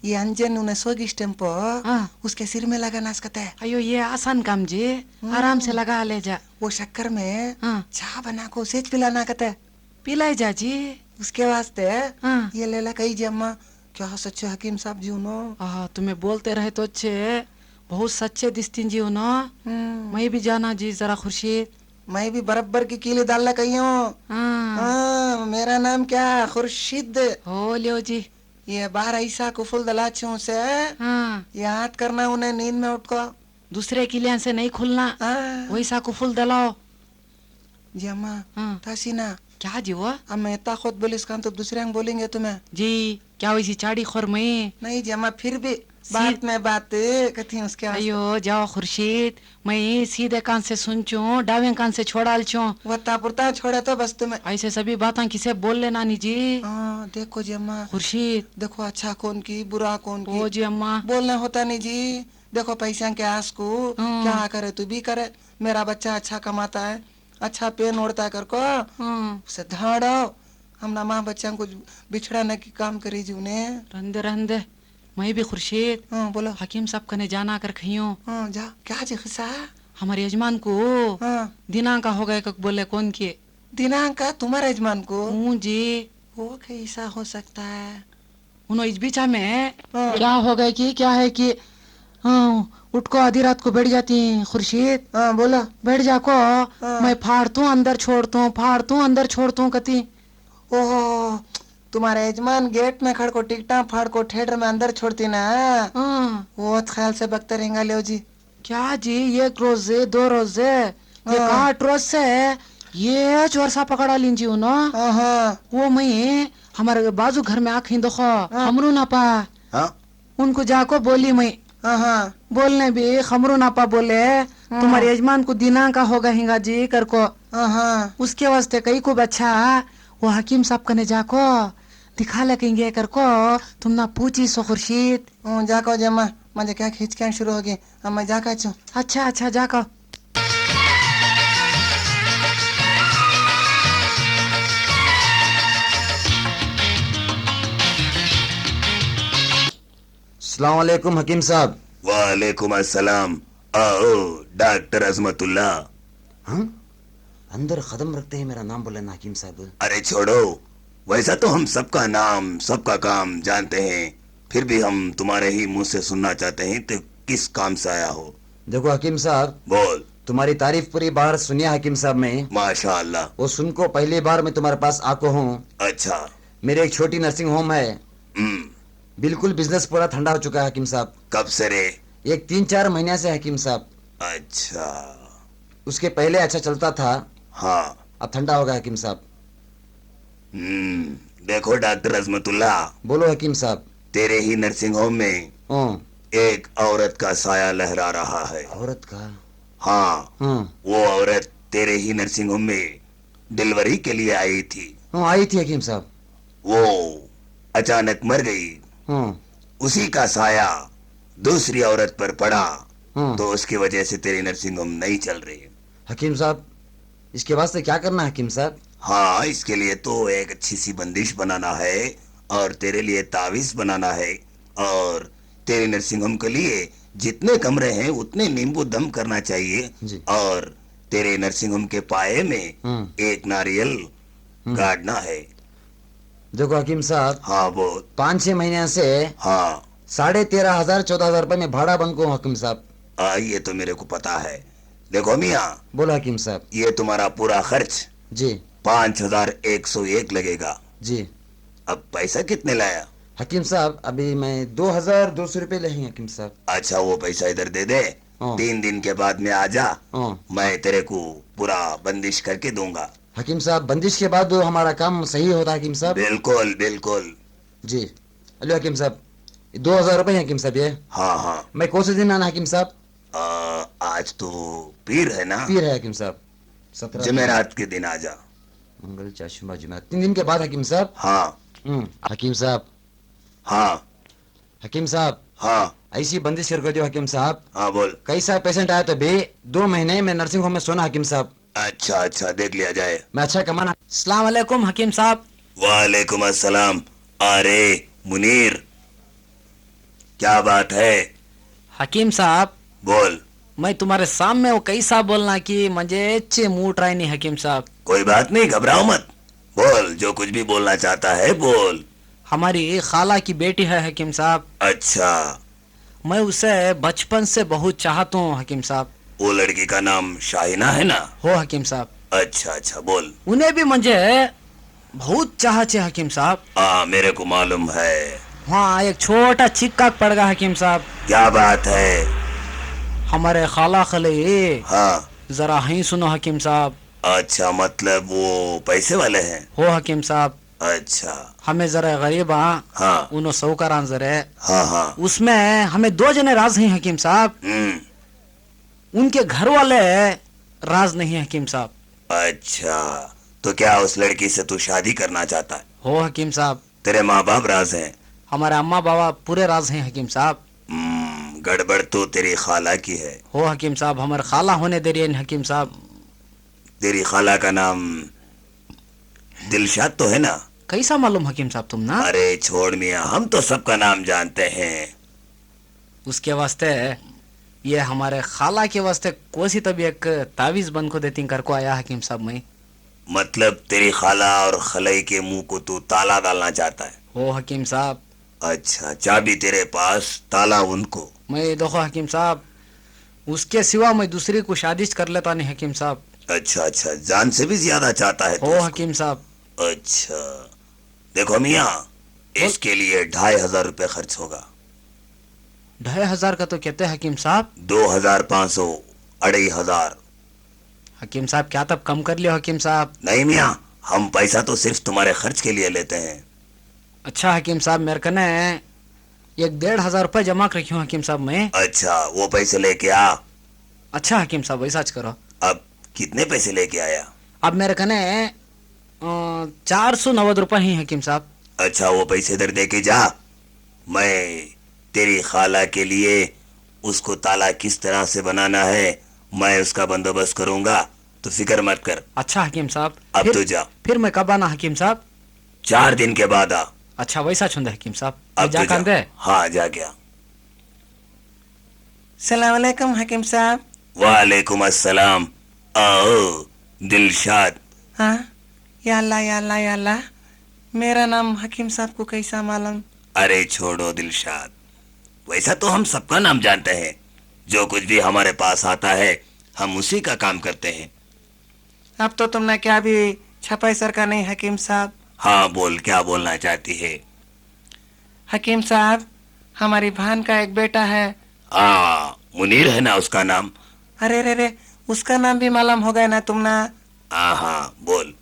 ये अंजन उन्हें सोगी स्टेम्पो हाँ। उसके सिर में लगाना कहते है। अयो ये आसान काम जी, आराम से लगा ले जा। वो शक्कर में हाँ चाय बना को सेज पिलाना कहते है। पिलाई जा जी। उसके वास्ते हाँ ये लेला कही जम्मा। क्या सच्चे हकीम साहब जी उनो। तुम्हें बोलते रहे तो अच्छे, बहुत सच्चे दिखती जी हो ना। मैं भी जाना जी जरा खुर्शीद। मैं भी बराबर की कीली डालना कही हूँ। हाँ हाँ, मेरा नाम क्या खुर्शीद। हो लियो जी। ये 12 ईसा को फुल दलाचों से हाँ याद करना उन्हें नींद में उठ को। दूसरे किलियां से नहीं खुलना, हाँ, वैसा को फुल दलाओ। जम्मा हाँ तासी ना क्या जी वो अब मैं इतना खुद बोलिस काम तो दूसरे अंग बोलेंगे तुम्हें। जी? क्या वैसी चाड़ी खोर में? नहीं जम्मा फिर भी बात में बात कथी उसके वास्ते। अयो जाओ खुर्शीद, मैं सीधे कान से सुन चूं, डावे कान से छोड़ाल चूं। वत्ता पुरता छोड़े तो बस तुम्हें। ऐसे सभी बातें किसे बोल लेना नी जी। हाँ देखो जी अम्मा, खुर्शीद देखो अच्छा कौन की बुरा कौन की ओ जी अम्मा। बोलना होता नहीं जी। देखो पैसा के आस को क्या करे तू भी करे। मेरा बच्चा अच्छा कमाता है, अच्छा पेन ओढ़ता है कर को हाँ उसे धाड़ो। हमना माँ बच्चा को बिछड़ाने की काम करी जी उन्हें। रंदे रंदे मैं भी खुर्शीद हाँ बोलो। हकीम साहब कने जाना कर खइयो। हाँ जा क्या जी खिस्सा। हमारे यजमान को हाँ दिनांक हो गए कक बोले कौन के। दिनांक का तुम्हारे यजमान को हूँ जी। वो कैसा हो सकता है। उन्होंने इस बीचा में हाँ। क्या हो गया कि क्या है कि हाँ उठ को आधी रात को बैठ जाती है खुर्शीद। हाँ बोलो। बैठ जा को मैं फाड़तू अंदर छोड़ता हूँ, फाड़तू अंदर छोड़ता हूँ कती। ओह तुम्हारे यजमान गेट में खड़ को टिकटा फाड़ को थिएटर में अंदर छोड़ती ना। हाँ वो ख्याल से बकते रहेंगे लियो जी। क्या जी? एक रोज है 2 रोज है ये हाँ। 8 रोज से ये चोर सा पकड़ा लीजिए ना। हाँ हाँ वो मैं हमारे बाजू घर में आँखें देखो खमरू ना पा। हाँ उनको जाको बोली मैं हाँ हाँ बोलने भी खमरू ना पा बोले तुम्हारे यजमान को दिनांक होगा हिंगा जी कर को। हाँ हाँ उसके वास्ते कई को बच्चा वो हकीम साहब कने जाको दिखा लेंगे कर को तुम ना पूछी सो खुर्शीद। जाको जमा मुझे क्या खींचकान शुरू होगी। अब मैं जाकर चू। अच्छा अच्छा जाको। अस्सलाम वालेकुम हकीम साहब। वालेकुम अस्सलाम। आओ डॉक्टर अजमतुल्ला। हाँ अंदर कदम रखते हैं मेरा नाम बोले ना हकीम साहब। अरे छोड़ो, वैसा तो हम सबका नाम सबका काम जानते हैं, फिर भी हम तुम्हारे ही मुंह से सुनना चाहते हैं तो किस काम से आया हो। देखो हकीम साहब बोल। तुम्हारी तारीफ पूरी बार सुनिया हकीम साहब मैं। माशाअल्लाह। वो सुन को पहली बार मैं तुम्हारे पास आको हूँ। अच्छा। मेरे एक छोटी नर्सिंग होम है, बिल्कुल बिजनेस पूरा ठंडा हो चुका है हकीम साहब। कब से रे? एक 3-4 महीने से हकीम साहब। अच्छा। उसके पहले अच्छा चलता था, हाँ। अब ठंडा हो गया हकीम साहब। देखो डॉक्टर अजमतुल्ला, बोलो हकीम साहब। तेरे ही नर्सिंग होम में हाँ, एक औरत का साया लहरा रहा है। औरत का? हाँ, हाँ वो औरत तेरे ही नर्सिंग होम में डिलीवरी के लिए आई थी। हाँ आई थी हकीम साहब। वो अचानक मर गई। हाँ उसी का साया दूसरी औरत पर पड़ा, हाँ तो उसकी वजह से तेरी नर्सिंग होम नहीं चल रही। हकीम साहब इसके वास्ते क्या करना है हकीम साहब? हाँ, इसके लिए तो एक अच्छी सी बंदिश बनाना है और तेरे लिए तावीज बनाना है, और तेरे नर्सिंग होम के लिए जितने कमरे हैं उतने नींबू दम करना चाहिए, जी। और तेरे नर्सिंग होम के पाए में एक नारियल गाड़ना है। देखो हकीम साहब, हाँ वो। 5-6 महीने से हाँ 13,500-14,000 रुपए में भाड़ा बंद को हकीम साहब। ये तो मेरे को पता है। देखो मियाँ, बोलो हकीम साहब। ये तुम्हारा पूरा खर्च जी 5,101 लगेगा। जी। अब पैसा कितने लाया? हकीम साहब अभी मैं 2,200 रुपए ले हकीम साहब। अच्छा, वो पैसा इधर दे दे। हाँ। 3 दिन के बाद में आ जा, हाँ मैं तेरे को पूरा बंदिश करके दूंगा। हकीम साहब बंदिश के बाद हमारा काम सही होता है हकीम साहब। बिल्कुल बिल्कुल। जी। हेलो हकीम साहब, 2,000 रुपए हैं हकीम साहब ये। हाँ हाँ। मैं कौन से दिन आना हकीम साहब? आज तो पीर है ना, पीर है हकीम साहब। 17 जमेरात के दिन आ जा। मंगल चाशुमा जुमा 3 दिन के बाद हकीम साहब। हाँ हकीम साहब, हाँ हकीम साहब हाँ ऐसी बंदिश कर दो हकीम साहब। हाँ बोल। कैसा पेशेंट आया तो भी 2 महीने में नर्सिंग होम में सोना हकीम साहब। अच्छा अच्छा, देख लिया जाए। मैं अच्छा कमाना। अस्सलाम वालेकुम हकीम साहब। वालेकुम अस्सलाम। अरे मुनीर, क्या बात है? हकीम साहब, बोल। मैं तुम्हारे सामने वो कैसा बोलना कि मुझे अच्छे मूड राय नहीं हकीम साहब। कोई बात नहीं, घबराओ मत। बोल, जो कुछ भी बोलना चाहता है बोल। हमारी खाला की बेटी है हकीम साहब। अच्छा, मैं उसे बचपन से बहुत चाहता हूँ हकीम साहब। वो लड़की का नाम शाहिना है ना? हो हकीम साहब। अच्छा अच्छा, बोल। उन्हें भी मुझे बहुत चाहते हकीम साहब। मेरे को मालूम है। वहाँ एक छोटा चिक्का पड़ गया हकीम साहब। क्या बात है? हमारे खाला खले हाँ। जरा ही सुनो हकीम साहब। अच्छा, मतलब वो पैसे वाले हैं? हो हकीम साहब। अच्छा। हमें जरा गरीब हाँ उन्हों सौकर जरे हाँ हाँ। उसमें हमें 2 जने राज हैं हकीम साहब। उनके घर वाले राज नहीं है हकीम साहब। अच्छा, तो क्या उस लड़की से तू शादी करना चाहता है? हो हकीम साहब। तेरे माँ बाप राज हैं? हमारे अम्मा बाबा पूरे राज हैं हकीम साहब। गड़बड़ तो तेरी खाला की है। हो हकीम साहब, हमारे खाला होने दे रही है हकीम साहब। तेरी खाला का नाम दिलशाद तो है ना? कैसा मालूम हकीम साहब तुम ना? अरे छोड़ मियाँ, हम तो सबका नाम जानते हैं। उसके वास्ते ये हमारे खाला के वास्ते कोसी तभी एक तावीज बन को देती कर को आया हकीम साहब मैं। मतलब तेरी खाला और खलई के मुंह को तू ताला डालना चाहता है? हो हकीम साहब। अच्छा, चाबी तेरे पास, ताला उनको। मैं देखो हकीम साहब, उसके सिवा मैं दूसरी को शादी कर लेता नहीं हकीम साहब। अच्छा अच्छा, जान से भी ज्यादा चाहता है तू हो उसको? हकीम साहब। अच्छा, देखो मियाँ, इसके लिए 2,500 रुपये खर्च होगा। 2,500 का तो कहते हैं हकीम साहब। 2,500, 2,500। हकीम साहब क्या तब कम कर लियो हकीम साहब। नहीं मियाँ, हम पैसा तो सिर्फ तुम्हारे खर्च के लिए लेते हैं। अच्छा हकीम साहब, मेरे कने 1,500 रुपये जमा कर रखी हूँ हकीम साहब मैं। अच्छा, वो पैसे लेके आ। अच्छा हकीम साहब वैसा करो। अब कितने पैसे लेके आया? अब मेरे कने 490 रुपये ही हकीम साहब। अच्छा, वो पैसे इधर दे के जा। मैं तेरी खाला के लिए उसको ताला किस तरह से बनाना है, मैं उसका बंदोबस्त करूंगा, तो फिक्र मत कर। अच्छा हकीम साहब। अब तो जा। फिर मैं कब आना हकीम साहब? 4 दिन के बाद आ। अच्छा वैसा छुंदे हकीम साहब। अब जा तो जा। दे। हाँ, जा गया। सलाम अलैकुम हकीम साहब। वालेकुम अस्सलाम। आओ दिलशाद। हाँ, या अल्लाह या अल्लाह या अल्लाह, मेरा नाम हकीम साहब को कैसा मालूम? अरे छोड़ो दिलशाद, वैसा तो हम सबका नाम जानते हैं। जो कुछ भी हमारे पास आता है हम उसी का काम करते हैं। अब तो तुमने क्या भी छपाई सर का नहीं हकीम साहब। हाँ बोल, क्या बोलना चाहती है? हकीम साहब, हमारी बहन का एक बेटा है। मुनीर है ना उसका नाम? अरे रे रे, उसका नाम भी मालूम हो गया ना तुमने? हाँ बोल।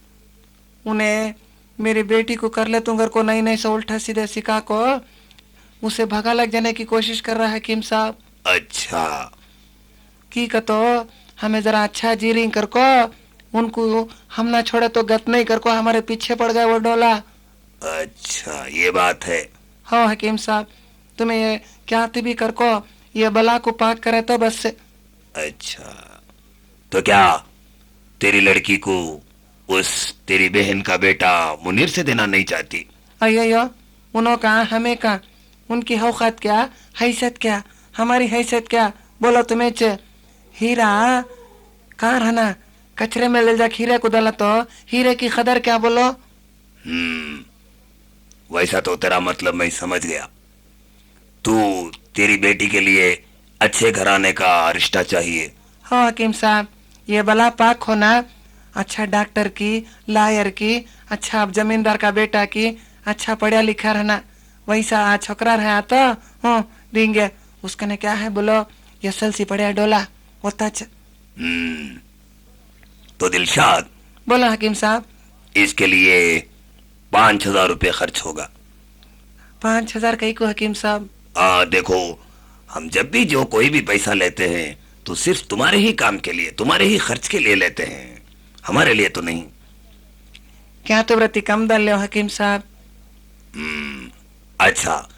उन्हें मेरी बेटी को कर ले तुंगर को नई नई से उल्टा सीधे सिखा को उसे भगा लग जाने की कोशिश कर रहा है हकीम साहब। अच्छा। की कतो हमें जरा अच्छा जीरिंग कर को उनको हम ना छोड़े तो गत नहीं कर को हमारे पीछे पड़ गए वो डोला। अच्छा, ये बात है। हाँ हकीम साहब, तुम्हें ये क्या भी कर को ये बला को पाक करे तो बस से। अच्छा, तो क्या तेरी लड़की को उस तेरी बहन का बेटा मुनीर से देना नहीं चाहती? अयो, उन्हों कहा हमें कहा, उनकी औकात क्या, हैसियत क्या, हमारी हैसियत क्या? बोलो तुम्हें हीरा कहाँ रहना, कचरे में ले जा हीरे को डाला तो हीरे की कदर क्या? बोलो। वैसा तो तेरा मतलब मैं समझ गया। तू तेरी बेटी के लिए अच्छे घराने का रिश्ता चाहिए। हाँ हकीम साहब, ये बला पाक होना, अच्छा डॉक्टर की, लायर की, अच्छा जमींदार का बेटा की, अच्छा पढ़ा लिखा रहना, वैसा छोकरा रहा तो हाँ देंगे। उसका ने क्या है बोलो, एसएलसी पढ़ा डोला होता। तो दिलशाद, बोलो हकीम साहब। इसके लिए 5,000 रुपये खर्च होगा। 5,000 कहीं को हकीम साहब? देखो, हम जब भी जो कोई भी पैसा लेते हैं तो सिर्फ तुम्हारे ही काम के लिए, तुम्हारे ही खर्च के लिए लेते हैं, हमारे लिए तो नहीं। क्या तो प्रति कम दल ले हकीम साहब? अच्छा,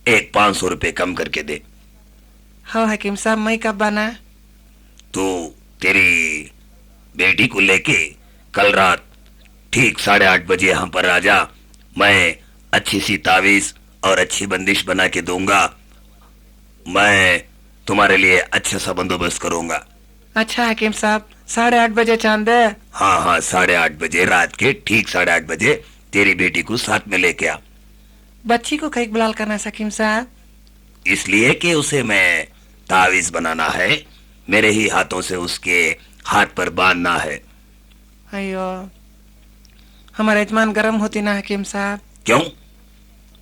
एक 500 रुपये कम करके दे। हाँ हकीम साहब, मैं कब बना? तो तेरी बेटी को लेके कल रात ठीक 8:30 बजे यहाँ पर आ जा। मैं अच्छी सी तावीज और अच्छी बंदिश बना के दूंगा। मैं तुम्हारे लिए अच्छा सा बंदोबस्त करूंगा। अच्छा हकीम साहब, 8:30 बजे चांद है? हाँ हाँ, 8:30 बजे, रात के ठीक 8:30 बजे तेरी बेटी को साथ में लेके आ। बच्ची को कहीं बुलाल करना है हकीम साहब? इसलिए कि उसे मैं तावीज बनाना है, मेरे ही हाथों से उसके हाथ पर बांधना है। अयो, हमारे यजमान गर्म होती ना हकीम साहब? क्यों?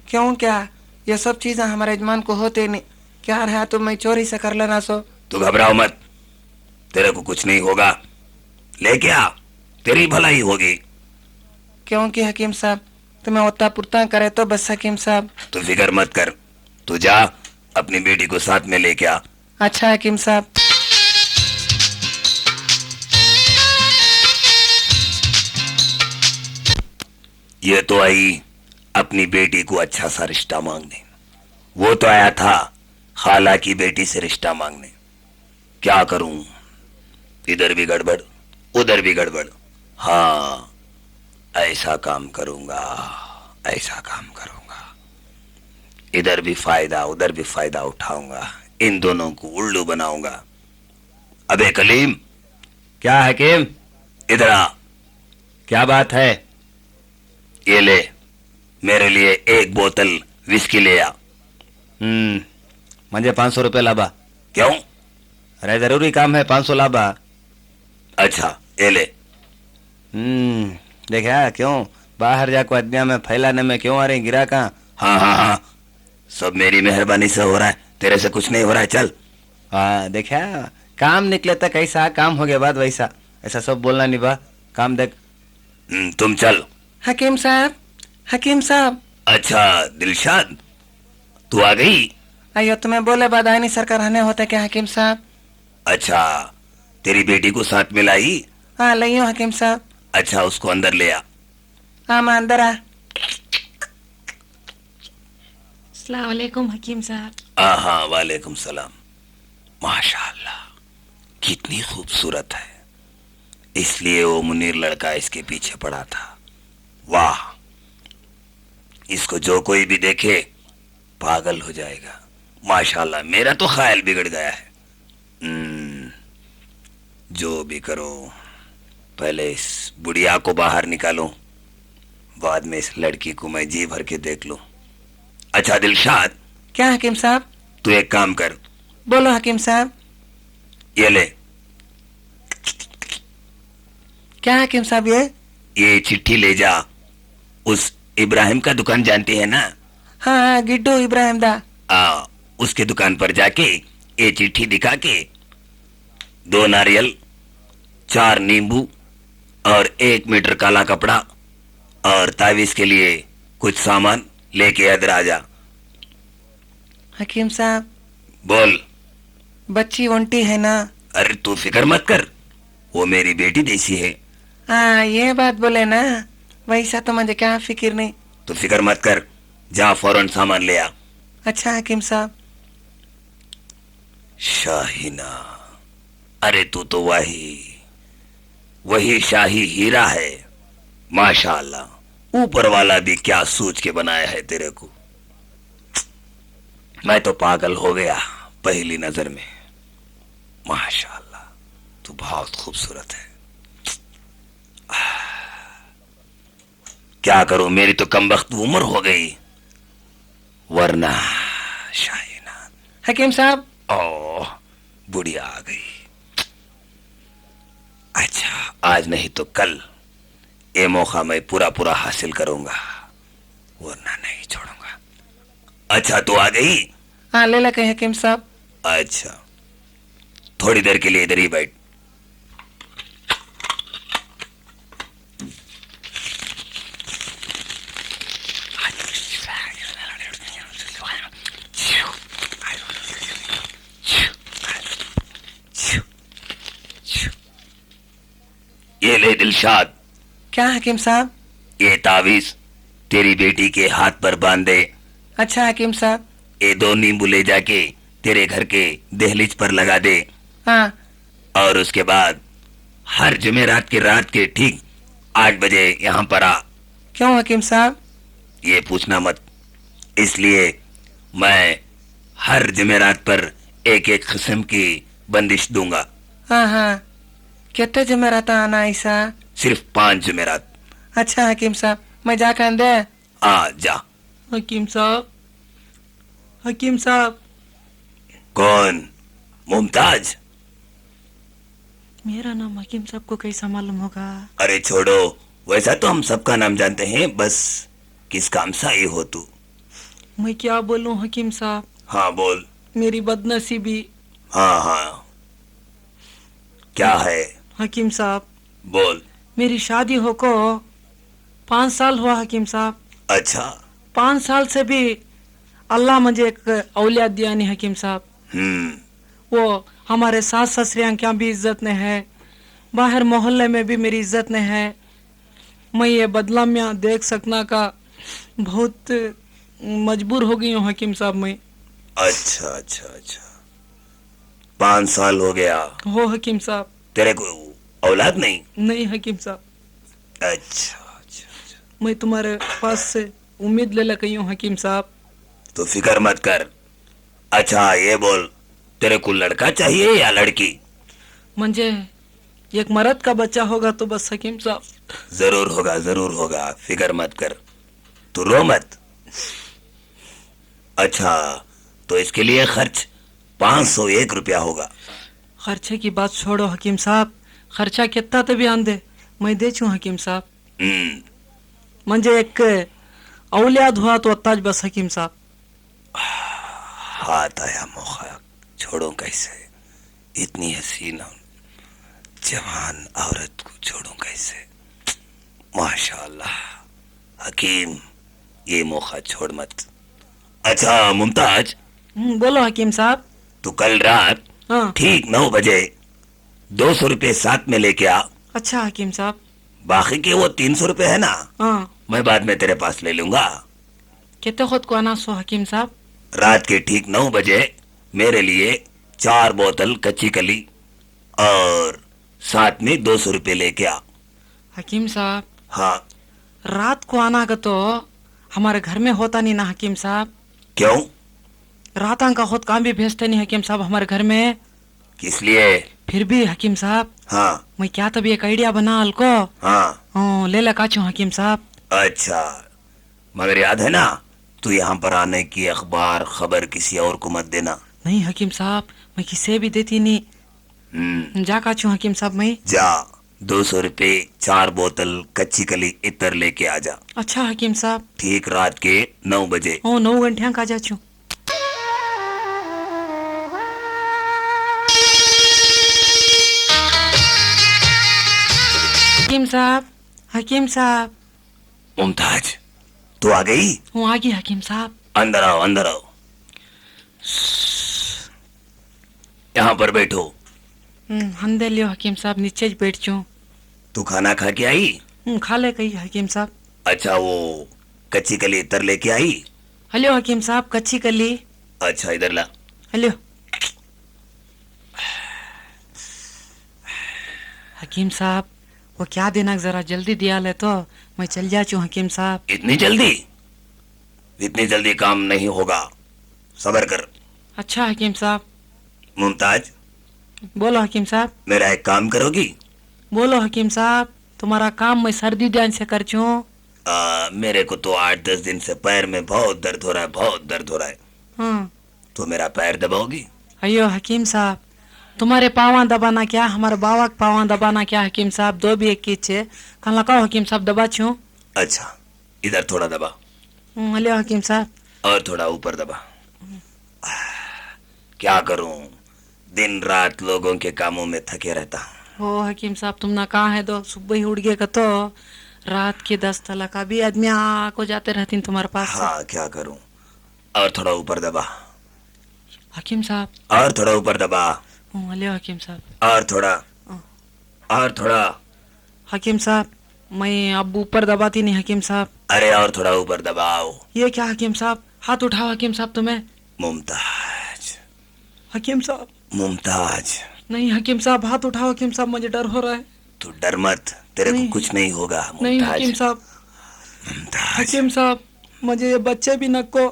क्यों क्या, ये सब चीजें हमारे यजमान को होते नहीं। क्या रहा तो मैं चोरी से कर लेना सो। तू घबराओ मत, तेरे को कुछ नहीं होगा। लेके आ, तेरी भलाई होगी। क्योंकि हकीम साहब तुम्हें उतना पुरता करे तो बस हकीम साहब। तू फिक्र मत कर, तू जा अपनी बेटी को साथ में लेके आ। अच्छा हकीम साहब। ये तो आई अपनी बेटी को अच्छा सा रिश्ता मांगने, वो तो आया था खाला की बेटी से रिश्ता मांगने। क्या करूं, इधर भी गड़बड़ उधर भी गड़बड़। हाँ, ऐसा काम करूंगा, ऐसा काम करूंगा, इधर भी फायदा उधर भी फायदा उठाऊंगा, इन दोनों को उल्लू बनाऊंगा। अबे कलीम। क्या हकीम? इधर आ। क्या बात है? ये ले, मेरे लिए एक बोतल विस्की ले आ। मुझे 500 रुपये लाबा। क्यों? अरे जरूरी काम है, 500 लाबा। अच्छा, ये ले। देखा क्यों बाहर जाकर अदनिया में फैलाने में क्यों आ रही गिरा कहाँ? हाँ हाँ हाँ, सब मेरी मेहरबानी से हो रहा है, तेरे से कुछ नहीं हो रहा है। चल। हाँ देखा, काम निकले तक ऐसा, काम हो गया बाद वैसा। ऐसा सब बोलना नहीं बा, काम देख। तुम चल। हकीम साहब, हकीम साहब। अच्छा दिलशाद, तू आ गई? अयो, तुम्हें बोले बाद आईनी सरकार रहने होता क्या हकीम साहब? अच्छा, तेरी बेटी को साथ में लाई? हाँ लियो हकीम साहब। अच्छा, उसको अंदर ले आ। हाँ मैं अंदर आ। अस्सलाम वालेकुम हकीम साहब। हाँ, वालेकुम सलाम। माशाअल्लाह, कितनी खूबसूरत है, इसलिए वो मुनीर लड़का इसके पीछे पड़ा था। वाह, इसको जो कोई भी देखे पागल हो जाएगा। माशाअल्लाह, मेरा तो ख्याल बिगड़ गया है। जो भी करो, पहले इस बुढ़िया को बाहर निकालो, बाद में इस लड़की को मैं जी भर के देख लूं। अच्छा दिलशाद। क्या हकीम साहब? तू एक काम कर। बोलो हकीम साहब। ये ले। क्या हकीम साहब? ये चिट्ठी ले जा, उस इब्राहिम का दुकान जानते हैं ना? हाँ, गिड्डू इब्राहिम दा। उसके दुकान पर जाके ये चिट्ठी दिखा के 2 नारियल, 4 नींबू और 1 मीटर काला कपड़ा और तावीज के लिए कुछ सामान लेके इधर आ जा। हकीम साहब। बोल। बच्ची वंटी है ना? अरे तू फिक्र मत कर, वो मेरी बेटी जैसी है। हाँ, ये बात बोले ना, वैसा तो मुझे क्या फिक्र नहीं। तो फिक्र मत कर, जा फौरन सामान ले आ। अच्छा हकीम साहब। शाहीना, अरे तू तो वही शाही हीरा है। माशाअल्लाह, ऊपर वाला भी क्या सोच के बनाया है तेरे को। मैं तो पागल हो गया पहली नजर में। माशाअल्लाह, तू बहुत खूबसूरत है। क्या करूं, मेरी तो कमबख्त उम्र हो गई, वरना शाहीना। हकीम साहब। ओह, बुढ़िया आ गई। अच्छा, आज नहीं तो कल ये मौका मैं पूरा पूरा हासिल करूंगा, वरना नहीं छोड़ूंगा। अच्छा, तू आ गई? हाँ ले ला कहीं हकीम साहब। अच्छा, थोड़ी देर के लिए इधर ही बैठ। ये ले दिलशाद, क्या हकीम साहब? ये तावीज तेरी बेटी के हाथ पर बांध दे। अच्छा हकीम साहब। ये 2 नींबू ले जाके तेरे घर के दहलीज पर लगा दे। हाँ। और उसके बाद हर जुमेरात की रात के ठीक 8 बजे यहाँ पर आ। क्यों हकीम साहब? ये पूछना मत, इसलिए मैं हर जुमेरात पर एक एक किस्म की बंदिश दूंगा। हाँ हाँ। कितने जुमेरात आना ऐसा? सिर्फ 5 जुमेरात। अच्छा हकीम साहब, मैं जाकर दे। आ जा। हकीम साहब, हकीम साहब, कौन? मुमताज? मेरा नाम हकीम साहब को कैसा मालूम होगा? अरे छोड़ो, वैसा तो हम सबका नाम जानते हैं, बस किस काम सा ये हो तू? मैं क्या बोलूं हकीम साहब, हाँ बोल। मेरी बदनसीबी। हाँ हाँ, क्या है? हकीम साहब, बोल। मेरी शादी हो को 5 साल हुआ हकीम साहब। अच्छा। 5 साल से भी अल्लाह मुझे एक औलियत दिया नहीं हकीम साहब। वो हमारे सास ससुरियां क्या भी इज्जत ने है, बाहर मोहल्ले में भी मेरी इज्जत ने है। मैं ये बदलामियां देख सकना का बहुत मजबूर हो गई हूँ हकीम साहब। मैं अच्छा अच्छा अच्छा, 5 साल हो गया। हो हकीम साहब। तेरे को औलाद नहीं? नहीं हकीम साहब, अच्छा अच्छा अच्छा। मैं तुम्हारे पास से उम्मीद ले लगी हूँ हकीम साहब। तो फिक्र मत कर। अच्छा ये बोल, तेरे को लड़का चाहिए या लड़की? मुझे एक मर्द का बच्चा होगा तो बस हकीम साहब। जरूर होगा, जरूर होगा, फिक्र मत कर, तू रो मत। अच्छा, तो इसके लिए खर्च 501 रुपया होगा। खर्चे की बात छोड़ो हकीम साहब, खर्चा कितना तो भी आंदे मैं दे चू हकीम साहब। मुझे एक औलियाद हुआ तो अत्ताज बस हकीम साहब। हाथ आया मौका, छोड़ो कैसे? इतनी हसीन और जवान औरत को छोड़ो कैसे? माशाअल्लाह हकीम, ये मौका छोड़ मत। अच्छा मुमताज, बोलो हकीम साहब। तू कल रात हाँ। ठीक 9 बजे 200 रुपये साथ में लेके आ। अच्छा हकीम साहब। बाकी के वो 300 रुपये है ना, हाँ। मैं बाद में तेरे पास ले लूंगा। कितने खुद को आना सो हकीम साहब? रात के ठीक 9 बजे मेरे लिए 4 बोतल कच्ची कली और साथ में 200 रुपये लेके आ। हकीम साहब, हाँ। रात को आना का तो हमारे घर में होता नहीं ना हकीम साहब। क्यों? रात का खुद काम भी भेजते नहीं हकीम साहब हमारे घर में। किस लिए? फिर भी हकीम साहब, हाँ मैं क्या तभी एक आइडिया बना हल को हाँ। ले लगा चू हकीम साहब। अच्छा, मगर याद है ना, तू यहाँ पर आने की अखबार खबर किसी और को मत देना। नहीं हकीम साहब, मैं किसे भी देती नहीं। जा का चू हकीम साहब मैं। जा, 200 रुपये 4 बोतल कच्ची कली इतर लेके आ जा। अच्छा हकीम साहब। ठीक रात के 9 बजे। 9 घंटे का जा चू। हकीम साहब, हकीम साहब। मुमताज, तू आ गई? हूँ आ गई हकीम साहब। अंदर आओ, अंदर आओ, यहाँ पर बैठो। हंदे लियो हकीम साहब, नीचे बैठ चू। तू खाना खा के आई? खा ले कही हकीम साहब। अच्छा, वो कच्ची कली इतर लेके आई? हेलो हकीम साहब, कच्ची कली। अच्छा इधर ला। हेलो हकीम साहब, वो क्या देना जरा जल्दी दिया ले तो मैं चल जा चू हकीम साहब। इतनी जल्दी? इतनी जल्दी काम नहीं होगा, सब्र कर। अच्छा हकीम साहब। मुमताज, बोलो हकीम साहब। मेरा एक काम करोगी? बोलो हकीम साहब, तुम्हारा काम मैं सर्दी ध्यान से कर चू। मेरे को तो 8-10 दिन से पैर में बहुत दर्द हो रहा है, बहुत दर्द हो रहा है। हाँ। तो मेरा पैर दबाओगी? अयो हकीम साहब, तुम्हारे पावा दबाना क्या, हमारे बाबा के पावा दबाना क्या हकीम साहब, दो भी एक की छे। कल लगाओ हकीम साहब, दबा छू। अच्छा, इधर थोड़ा दबा। हेलो हकीम साहब। और थोड़ा ऊपर दबा। क्या करूं, दिन रात लोगों के कामों में थके रहता हूँ। हो हकीम साहब, तुम ना कहाँ है दो सुबह ही उड़ गए का तो रात के 10 तला का भी आदमी को जाते रहती हैं तुम्हारे पास से। हाँ, क्या करूं। और थोड़ा ऊपर दबा। हकीम साहब। और थोड़ा ऊपर दबा। हेलो हकीम साहब। और थोड़ा, और थोड़ा। हकीम साहब, मैं अब ऊपर दबाती नहीं हकीम साहब। अरे और थोड़ा ऊपर दबाओ। ये क्या हकीम साहब, हाथ उठाओ हकीम साहब तुम्हें। मुमताज, हकीम साहब, मुमताज, नहीं हकीम साहब, हाथ उठाओ हकीम साहब, मुझे डर हो रहा है। तू डर मत, तेरे को नहीं। कुछ नहीं होगा। नहीं मुमताज, हकीम साहब, मुमताज, हकीम साहब, मुझे ये बच्चे भी नको,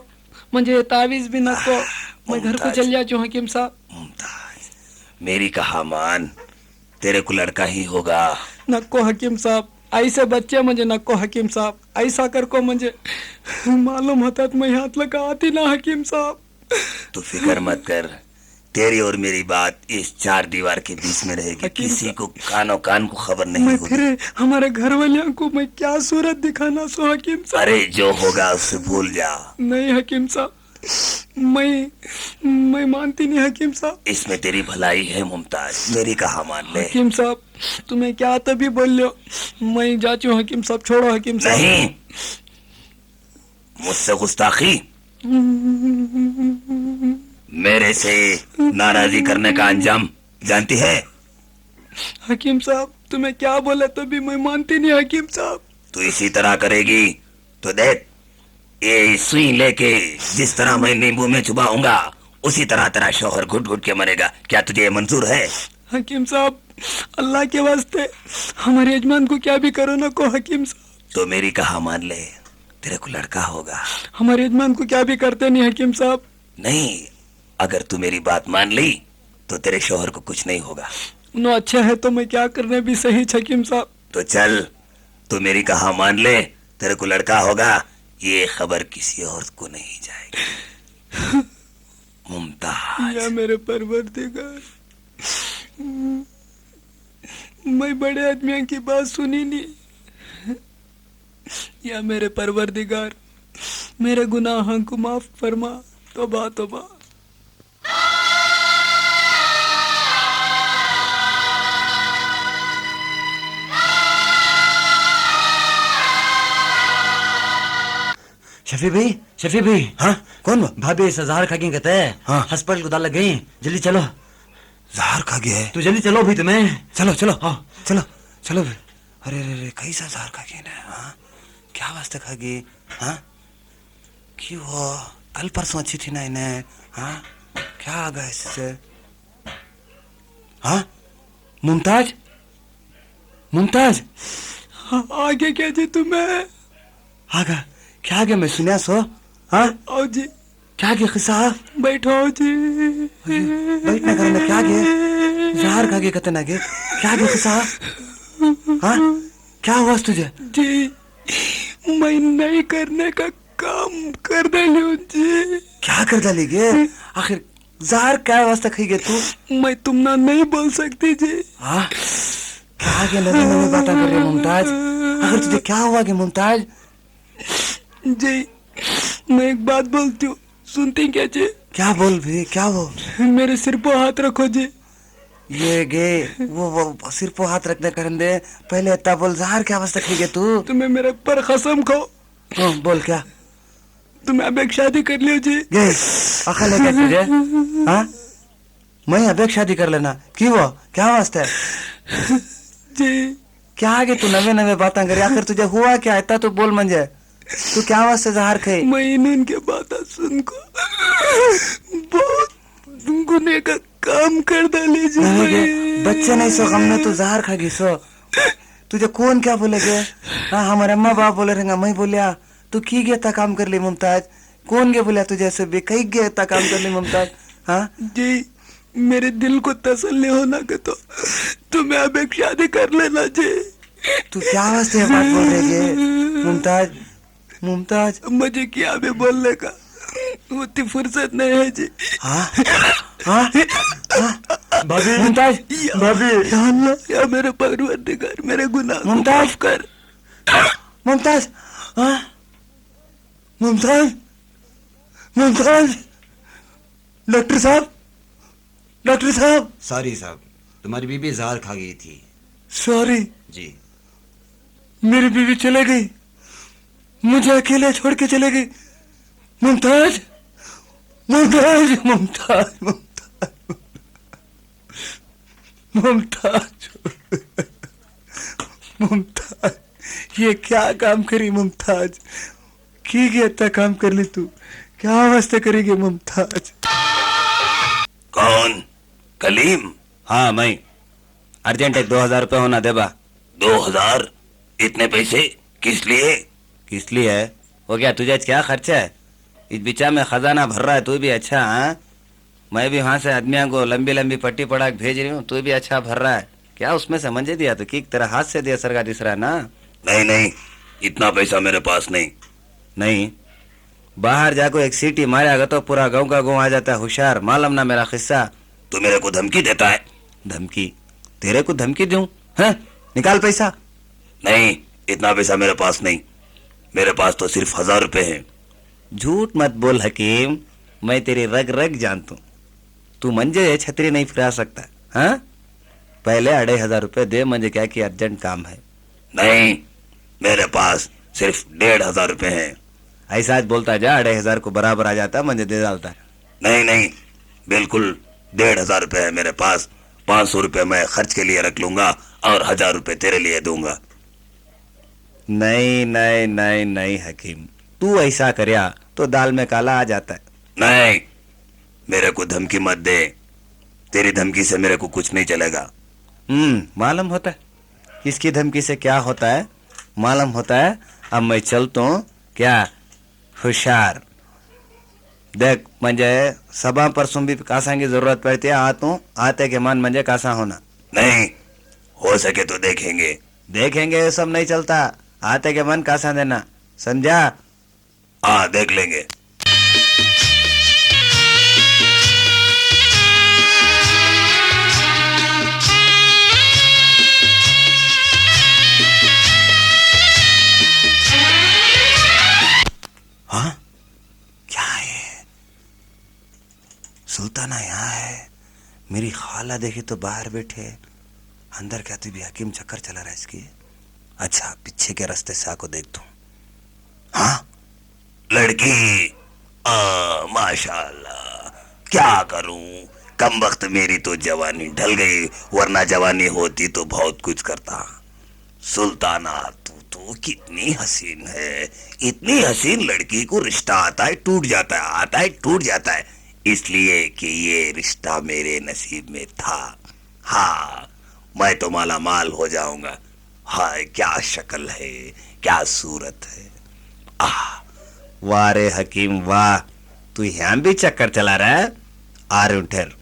मुझे ये तावीज भी नको, मैं घर को मुमताज। चल जाती हूँ हकीम साहब। मुमताज, मेरी कहा मान, तेरे को लड़का ही होगा। नको हकीम साहब, ऐसे बच्चे मुझे नको हकीम साहब, ऐसा कर को मुझे मालूम होता तो मैं हाथ लगा आती ना हकीम साहब। तू फिक्र मत कर, तेरी और मेरी बात इस चार दीवार के बीच में रहेगी, हकीम किसी साहब। को कानो कान को खबर नहीं मैं होगी। फिर हमारे घर वालों को मैं क्या सूरत दिखाना सो हकीम साहब। अरे जो होगा उससे भूल जा। नहीं हकीम साहब, मैं मानती नहीं हकीम साहब। इसमें तेरी भलाई है मुमताज, मेरी कहा मान ले। हकीम साहब, तुम्हें क्या तभी बोल लो, मैं जाती हूँ हकीम साहब, छोड़ो हकीम साहब। नहीं, मुझसे गुस्ताखी, मेरे से नाराजी करने का अंजाम जानती है। हकीम साहब, तुम्हें क्या बोला तो भी मैं मानती नहीं हकीम साहब। तू इसी तरह करेगी तो देख, ये सुई लेके जिस तरह मैं नींबू में चुबाऊंगा उसी तरह तेरा शौहर घुट घुट के मरेगा। क्या तुझे ये मंजूर है? हकीम साहब, अल्लाह के वास्ते हमारे यजमान को क्या भी करो ना को हकीम साहब। तो मेरी कहा मान ले, तेरे को लड़का होगा। हमारे यजमान को क्या भी करते नहीं हकीम साहब। नहीं, अगर तू मेरी बात मान ली तो तेरे शौहर को कुछ नहीं होगा। नो अच्छा है तो मैं क्या करने भी सही हकीम साहब। तो चल, तू मेरी कहा मान ले, तेरे को लड़का होगा, ये खबर किसी और को नहीं जाएगी। मुमताज, या मेरे परवरदिगार, मैं बड़े आदमियों की बात सुनी नहीं। या मेरे परवरदिगार, मेरे गुनाहों को माफ फरमा। तौबा तौबा। शफी भाई, शफी भाई। हाँ कौन वो? भाभी सजार खा कहते हैं। हाँ। हॉस्पिटल को डाल गई, जल्दी चलो। जहर खा गया है? तू जल्दी चलो भी तुम्हें। चलो चलो, हाँ। चलो चलो फिर। अरे अरे अरे, कैसा जहर खा गया ना? हाँ, क्या वास्ते खा गई? हाँ, क्यों वो कल परसों अच्छी थी ना इन्हें? हाँ, क्या आ गया इससे? हाँ, मुमताज, मुमताज, आगे क्या जी तुम्हें? आगा क्या आगे मैं सुनिया सो? हाँ, आओ जी, क्या आगे किस्सा? बैठो जी। बैठना घर में क्या आगे? जहर खा गया कहते ना आगे? क्या आगे किस्सा? हाँ, क्या हुआ तुझे? जी, मैं नहीं करने का काम कर डाली हूँ जी। क्या कर डाली गे? आखिर जहर क्या वास्ते खाई गे तू? मैं तुम ना नहीं बोल सकती जी। हाँ, क्या आगे नदी में बातें कर रही है मुमताज? आखिर तुझे क्या हुआ गे मुमताज? जी, मैं एक बात बोलती हूँ, सुनती क्या जी? क्या बोल भी, क्या वो? मेरे सिर पर हाथ रखो जी। ये गे वो सिर पर हाथ रखने करन दे, पहले इतना बोल जहर क्या वास्ते खाई गे तू? तुम्हें मेरे पर कसम खो, हाँ, बोल क्या? तुम्हें अब एक शादी कर लियो जी। गे अकल है क्या तुझे? हाँ, मैं अब एक शादी कर लेना क्यों? वो क्या वास्ते? जी, क्या आगे तू नवे नवे बातें करे? आखिर तुझे हुआ क्या? इतना तो बोल मंजे, तू क्या वास्ते जहर खाई? मैं इनके बात सुन को बहुत गुने का काम कर डाली जी। नहीं गे, मैं। बच्चे नहीं सो गम में तू जहर खा गई सो। तुझे कौन क्या बोलेगे? हाँ, हमारे अम्मा बाप बोले रहेंगे, मैं बोलिया तू की गया था काम कर ली मुमताज? कौन के बोलिया तुझे ऐसे भी? कहीं गया था काम कर ली मुमताज? हाँ जी, मेरे दिल को तसल्ली होना के तो तुम्हें अब एक शादी कर लेना जी। तू क्या वास्ते ये बात बोल रही है मुमताज? मुमताज, मुझे क्या भी बोलने का उतनी फुर्सत नहीं है जी। हाँ हाँ हाँ, भाभी, मुमताज, भाभी। या अल्लाह, या मेरे परवरदिगार, मेरे गुनाह को मुमताज। माफ कर। मुमताज, हाँ, मुमताज, मुमताज, डॉक्टर साहब, डॉक्टर साहब, सॉरी साहब, तुम्हारी बीबी जहर खा गई थी। सॉरी, जी। मेरी बीवी चले गई, मुझे अकेले छोड़ के चले गई। मुमताज, मुमताज, मुमताज, मुमताज, मुमताज, मुमताज, ये क्या काम करी मुमताज, की इतना काम कर ली तू, क्या वास्ते करेगी मुमताज? कौन? कलीम? हाँ मैं। अर्जेंट एक 2000 रुपये होना देबा। 2000? इतने पैसे किस लिए? किस लिए है? वो क्या तुझे क्या खर्चा है? इस बिचा में खजाना भर रहा है तू भी अच्छा। हाँ, मैं भी वहां से आदमियों को लंबी लंबी पट्टी पड़ा के भेज रही हूँ, तू भी अच्छा भर रहा है। क्या उसमें से मंजे दिया तो कि तेरा हाथ से दिया सरगा दिस रहा है ना? नहीं नहीं, इतना पैसा मेरे पास नहीं। नहीं, बाहर जाको एक सीटी मारेगा तो पूरा गांव का गांव आ जाता है होशियार। मालूम ना मेरा किस्सा? तू मेरे को धमकी देता है? धमकी? तेरे को धमकी दूं? हैं? निकाल पैसा। नहीं, इतना पैसा मेरे पास नहीं। मेरे पास तो सिर्फ 1000 रुपए हैं। झूठ मत बोल हकीम, मैं तेरी रग रग जानता हूँ। तू मंजे छतरी नहीं फिरा सकता। हाँ, पहले 2500 रुपये दे मुझे, क्या कि अर्जेंट काम है। नहीं, मेरे पास सिर्फ 1500 रुपए हैं। ऐसा आज बोलता जा, 2500 को बराबर आ जाता, मुझे दे डालता है। नहीं नहीं, बिल्कुल 1500 रुपए है मेरे पास। 500 रुपए मैं खर्च के लिए रख लूंगा और 1000 रुपए तेरे लिए दूंगा। नहीं नहीं नहीं नहीं हकीम, तू ऐसा करया तो दाल में काला आ जाता है। नहीं, मेरे को धमकी मत दे। तेरी धमकी से मेरे को कुछ नहीं चलेगा। मालूम होता है किसकी धमकी से क्या होता है, मालूम होता है। अब मैं चलता हूँ, क्या होशियार। देख मुझे सभा परसों भी कासा की जरूरत पड़ती है, आता हूँ, आते के मन मुझे कासा होना। नहीं, हो सके तो देखेंगे। देखेंगे ये सब नहीं चलता, आते के मन कासा देना, समझा? हाँ, देख लेंगे। हाँ, क्या है? सुल्ताना यहाँ है, मेरी खाला देखी तो बाहर बैठे, अंदर क्या तू भी हकीम चक्कर चला रहा है इसकी। अच्छा, पीछे के रास्ते से आको देख दूं। हाँ, लड़की, माशाल्लाह। क्या करूं, कम वक्त मेरी तो जवानी ढल गई, वरना जवानी होती तो बहुत कुछ करता। सुल्ताना, तू तो कितनी हसीन है। इतनी हसीन लड़की को रिश्ता आता है टूट जाता है, आता है टूट जाता है, इसलिए कि ये रिश्ता मेरे नसीब में था। हाँ, मैं तो माला माल हो जाऊंगा। हाय, क्या शक्ल है, क्या सूरत है। वाह रे हकीम वाह, तू यहाँ भी चक्कर चला रहा है। आ रहे ठहर।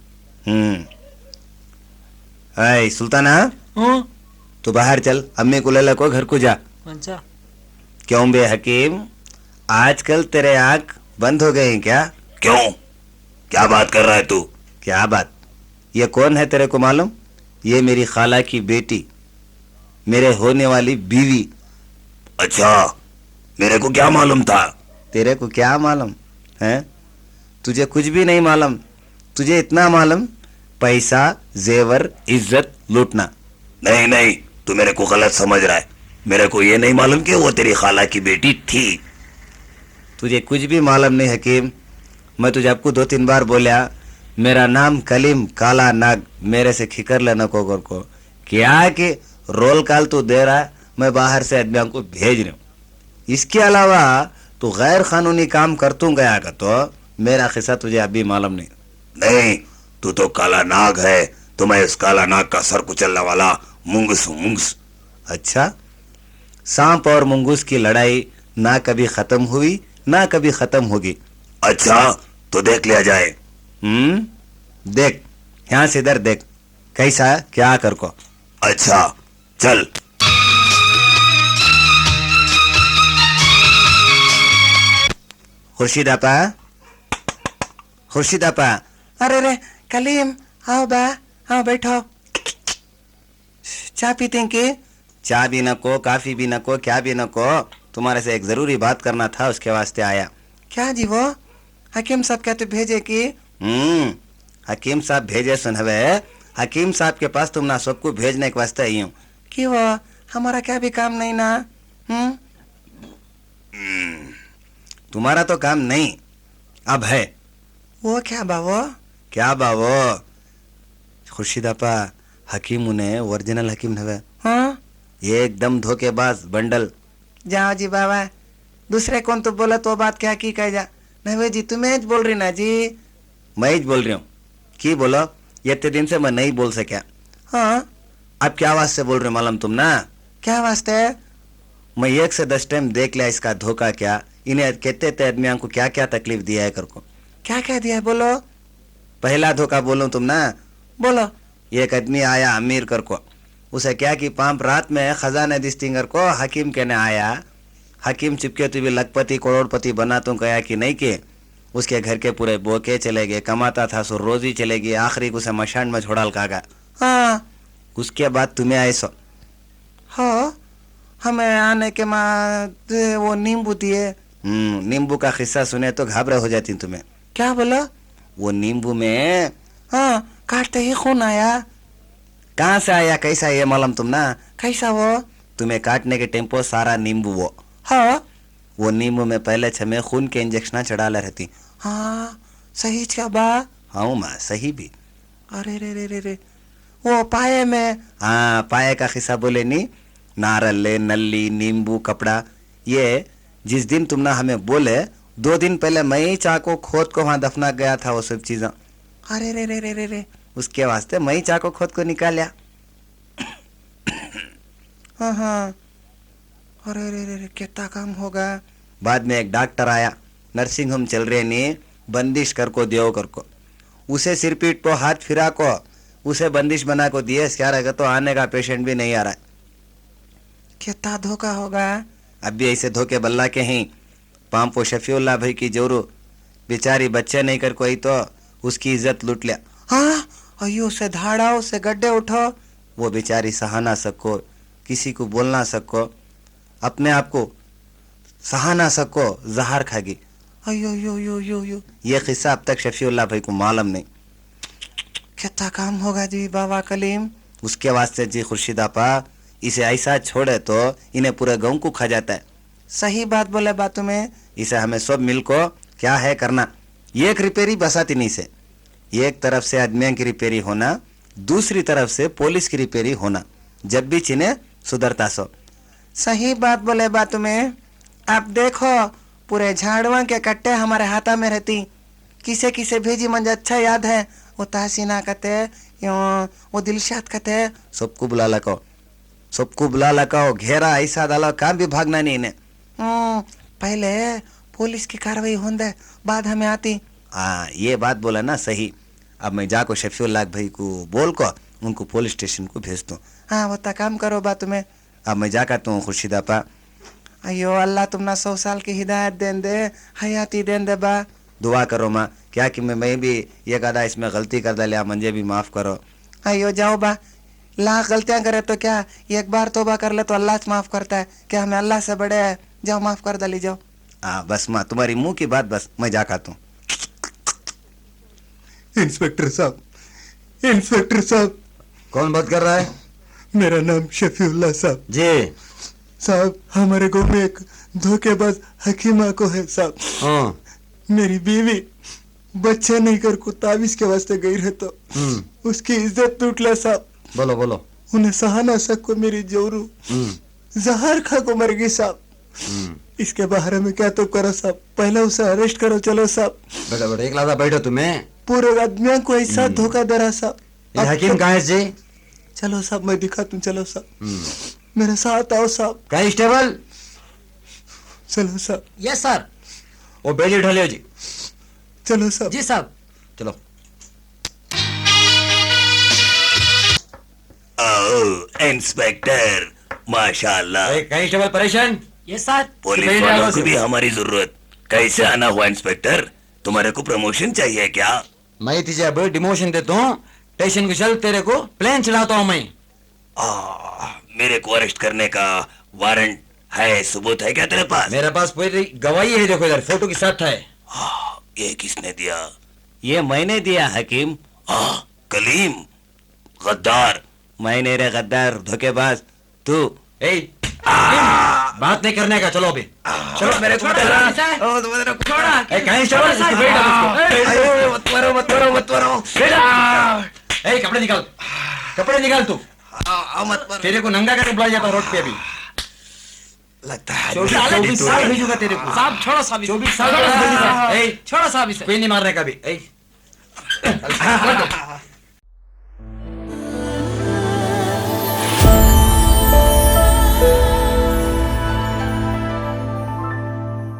हाय सुल्ताना, हाँ, तू बाहर चल, अम्मी को ले ले को घर को जा। अच्छा। क्यों बे हकीम, आजकल तेरे आंख बंद हो गए हैं क्या? क्यों, क्या बात कर रहा है तू? क्या बात? ये कौन है तेरे को मालूम? ये मेरी खाला की बेटी, मेरे होने वाली बीवी। अच्छा, मेरे को क्या मालूम था? तेरे को क्या मालूम है? तुझे कुछ भी नहीं मालूम। तुझे इतना मालूम, पैसा, जेवर, इज्जत लूटना। नहीं नहीं, तू मेरे को गलत समझ रहा है। मेरे को ये नहीं मालूम कि वो तेरी खाला की बेटी थी। तुझे कुछ भी मालूम नहीं हकीम। मैं तुझे आपको 2-3 बार बोलिया, मेरा नाम कलीम काला नाग, मेरे से खिकर लेना कोगर को। क्या कि रोल काल तू दे रहा है, मैं बाहर से आदमियों को भेज रहा हूँ। इसके अलावा तू गैर कानूनी काम करतू गया का तो मेरा किस्सा तुझे अभी मालूम नहीं। नहीं, तू तो काला नाग है, तो मैं उस काला नाग का सर कुचलने वाला मुंगस हूँ, मुंगस। अच्छा, सांप और मुंगूस की लड़ाई ना कभी खत्म हुई ना कभी खत्म होगी। अच्छा, तो देख लिया जाए। देख, यहाँ से इधर देख, कैसा क्या कर को। अच्छा, चल। खुर्शीद आपा, खुर्शीद आपा। अरे रे कलीम, आओ बा, आओ बैठो, चाय पीते हैं के? चाय भी न को, काफी भी न को, क्या भी न को, तुम्हारे से एक जरूरी बात करना था, उसके वास्ते आया। क्या जी वो? हकीम साहब कहते भेजे कि? हकीम साहब भेजे सुनवे, हकीम साहब के पास तुम ना सबको भेजने के वास्ते आई हूँ। क्यों वो? हमारा क्या भी काम नहीं ना? तुम्हारा तो काम नहीं, अब है। वो क्या बाबो? क्या बाबो? खुर्शीद आपा, हकीम उन्हें ओरिजिनल हकीम नवे, हाँ? एकदम धोखेबाज बंडल, जाओ जी बाबा, दूसरे कौन तो बोला तो बात क्या की कह जा। नहीं भाई जी तुम्हें बोल रही ना जी। मैं ही बोल रही हूँ की बोलो, ये इतने दिन से मैं नहीं बोल सका। हाँ अब क्या आवाज से बोल रहे हो मालूम तुम ना। क्या वास्ते? मैं 1 से 10 टाइम देख लिया इसका धोखा क्या, इन्हें कहते थे आदमियों को क्या क्या तकलीफ दिया है कर को। क्या कह दिया बोलो? पहला धोखा बोलूं तुम ना। बोलो। एक आदमी आया अमीर कर को, उसे क्या कि पांप रात में खजाना दिस्तिंगर को हकीम कहने आया। हकीम चिपके तो भी लखपति करोड़पति बना तो कहा कि नहीं के। उसके घर के पूरे बोके चले गए, कमाता था सो रोजी चलेगी, आखिरी को उसे मशान में छोड़ा लगा। हाँ उसके बाद तुम्हें आए सो। हाँ हमें आने के बाद वो नींबू दिए। नींबू का किस्सा सुने तो घबरा हो जाती तुम्हें। क्या बोला? वो नींबू में हाँ काटते ही खून आया। कहाँ से आया कैसा ये मालूम तुम ना। कैसा वो? तुम्हें काटने के टेम्पो सारा नींबू हाँ वो नींबू में पहले छमे खून के इंजेक्शन चढ़ाला रहती। हाँ सही क्या बा? हाँ माँ सही भी। अरे रे रे रे रे वो पाए में। हाँ पाए का किस्सा बोले नहीं, नारल नली नींबू कपड़ा। ये जिस दिन तुम ना हमें बोले 2 दिन पहले मैं ही चाको खोद को वहां दफना गया था वो सब चीजें। अरे रे रे रे रे रे उसके वास्ते मैं ही चाको खोद को निकालिया। हाँ हाँ अरे रे रे रे कितना काम होगा। बाद में एक डॉक्टर आया, नर्सिंग होम चल रहे नहीं, बंदिश कर को देव कर को। उसे सिर पीट को हाथ फिरा को उसे बंदिश बना को दिए, क्या रहेगा तो आने का पेशेंट भी नहीं आ रहा है। कितना धोखा होगा। अब भी ऐसे धोखे बल्ला के ही पांपो शफीउल्लाह भाई की जोरू बेचारी बच्चे नहीं कर कोई तो उसकी इज्जत लूट लिया। हाँ अयो से धाड़ाओ से गड्ढे उठो। वो बेचारी सहा ना सको, किसी को बोल ना सको, अपने आप को सहा ना सको, जहर खागी। अयो यो यो यो यो ये किस्सा अब तक शफीउल्लाह भाई को मालूम नहीं। कितना काम होगा जी बाबा कलीम। उसके वास्ते जी खुर्शीद आपा इसे ऐसा छोड़े तो इन्हें पूरे गांव को खा जाता है। सही बात बोले बातों में। इसे हमें सब मिलको क्या है करना, एक रिपेयरी बसाती नहीं से। एक तरफ से आदमियों की रिपेयरी होना, दूसरी तरफ से पुलिस की रिपेयरी होना, जब भी चिन्हे सुधरता सो। सही बात बोले बातों में। आप देखो पूरे झाड़वा के कट्टे हमारे हाथा में रहती। किसे किसे भेजी मुझे अच्छा याद है। वो तहसीना कहते, वो दिलशाद कहते। सबको बुला लको, सबको बुला लको, घेरा ऐसा डालो काम भी भागना नहीं इन्हें। पहले पुलिस की कार्रवाई होंदे बाद हमें आती। हाँ ये बात बोला ना सही। अब मैं जाको शफीउल्लाह भाई को बोल को उनको पुलिस स्टेशन को भेज दूँ। हाँ वो काम करो बात में। अब मैं जा करता हूँ खुर्शीद आपा। अयो अल्लाह तुम ना 100 साल की हिदायत दें दे, हयाती दें दे बा। दुआ करो माँ, क्या कि मैं भी ये कदा इसमें गलती कर डालिया, मुझे भी माफ करो। अयो जाओ बा, लाख गलतियां करे तो क्या, एक बार तौबा कर ले तो अल्लाह माफ करता है। क्या हमें अल्लाह से बड़े है? जाओ माफ कर डाली जाओ। हाँ बस माँ तुम्हारी मुंह की बात, बस मैं जा खाता हूँ। इंस्पेक्टर साहब, इंस्पेक्टर साहब। कौन बात कर रहा है? मेरा नाम शफीउल्लाह साहब। जी साहब हमारे गांव में एक धोखेबाज हकीमा को है साहब। हाँ मेरी बीवी बच्चे नहीं कर को ताबीज के वास्ते गई रहे तो उसकी इज्जत टूटला साहब। बोलो बोलो। उन्हें सहा ना सको मेरी जोरू जहर खा को मर गई साहब। इसके बारे में क्या तो करो साहब, पहले उसे अरेस्ट करो। चलो साहब। बेटा बेटा एक लादा बैठो तुम्हें। पूरे आदमियों को ऐसा धोखा दे रहा साहब। ये हकीम कहाँ है जी? चलो साहब मैं दिखाता हूँ। चलो साहब मेरे साथ आओ साहब। कांस्टेबल चलो साहब। Yes sir. वो बेड़ी उठा लियो जी। चलो साहब। जी साहब। चलो। ओ इंस्पेक्टर माशाल्लाह। कांस्टेबल परेशान। Yes sir. पुलिस वालों को भी हमारी जरूरत। कैसे आना हुआ इंस्पेक्टर? तुम्हारे को प्रमोशन चाहिए क्या? मैं तुझे अब डिमोशन देता हूँ, स्टेशन को चल, तेरे को प्लेन चलाता हूँ मैं। मेरे को अरेस्ट करने का वारंट है, सबूत है क्या तेरे पास? मेरे पास पूरी गवाही है, देखो इधर फोटो के साथ है। ये किसने दिया? ये मैंने दिया हकीम। कलीम गद्दार। मैंने रे गद्दार धोखेबाज तू। ए बात नहीं करने का, चलो अभी चलो। मेरे को कपड़े निकाल, कपड़े निकाल तू। तेरे को नंगा करके बुलाया जाता रोड पे अभी। लगता है 24 साल भेजूंगा तेरे को। साहब छोड़ो साहब इसे। 24 साल भेजूंगा। ए, छोड़ो साहब इसे। कोई नहीं मारने का भी। ए,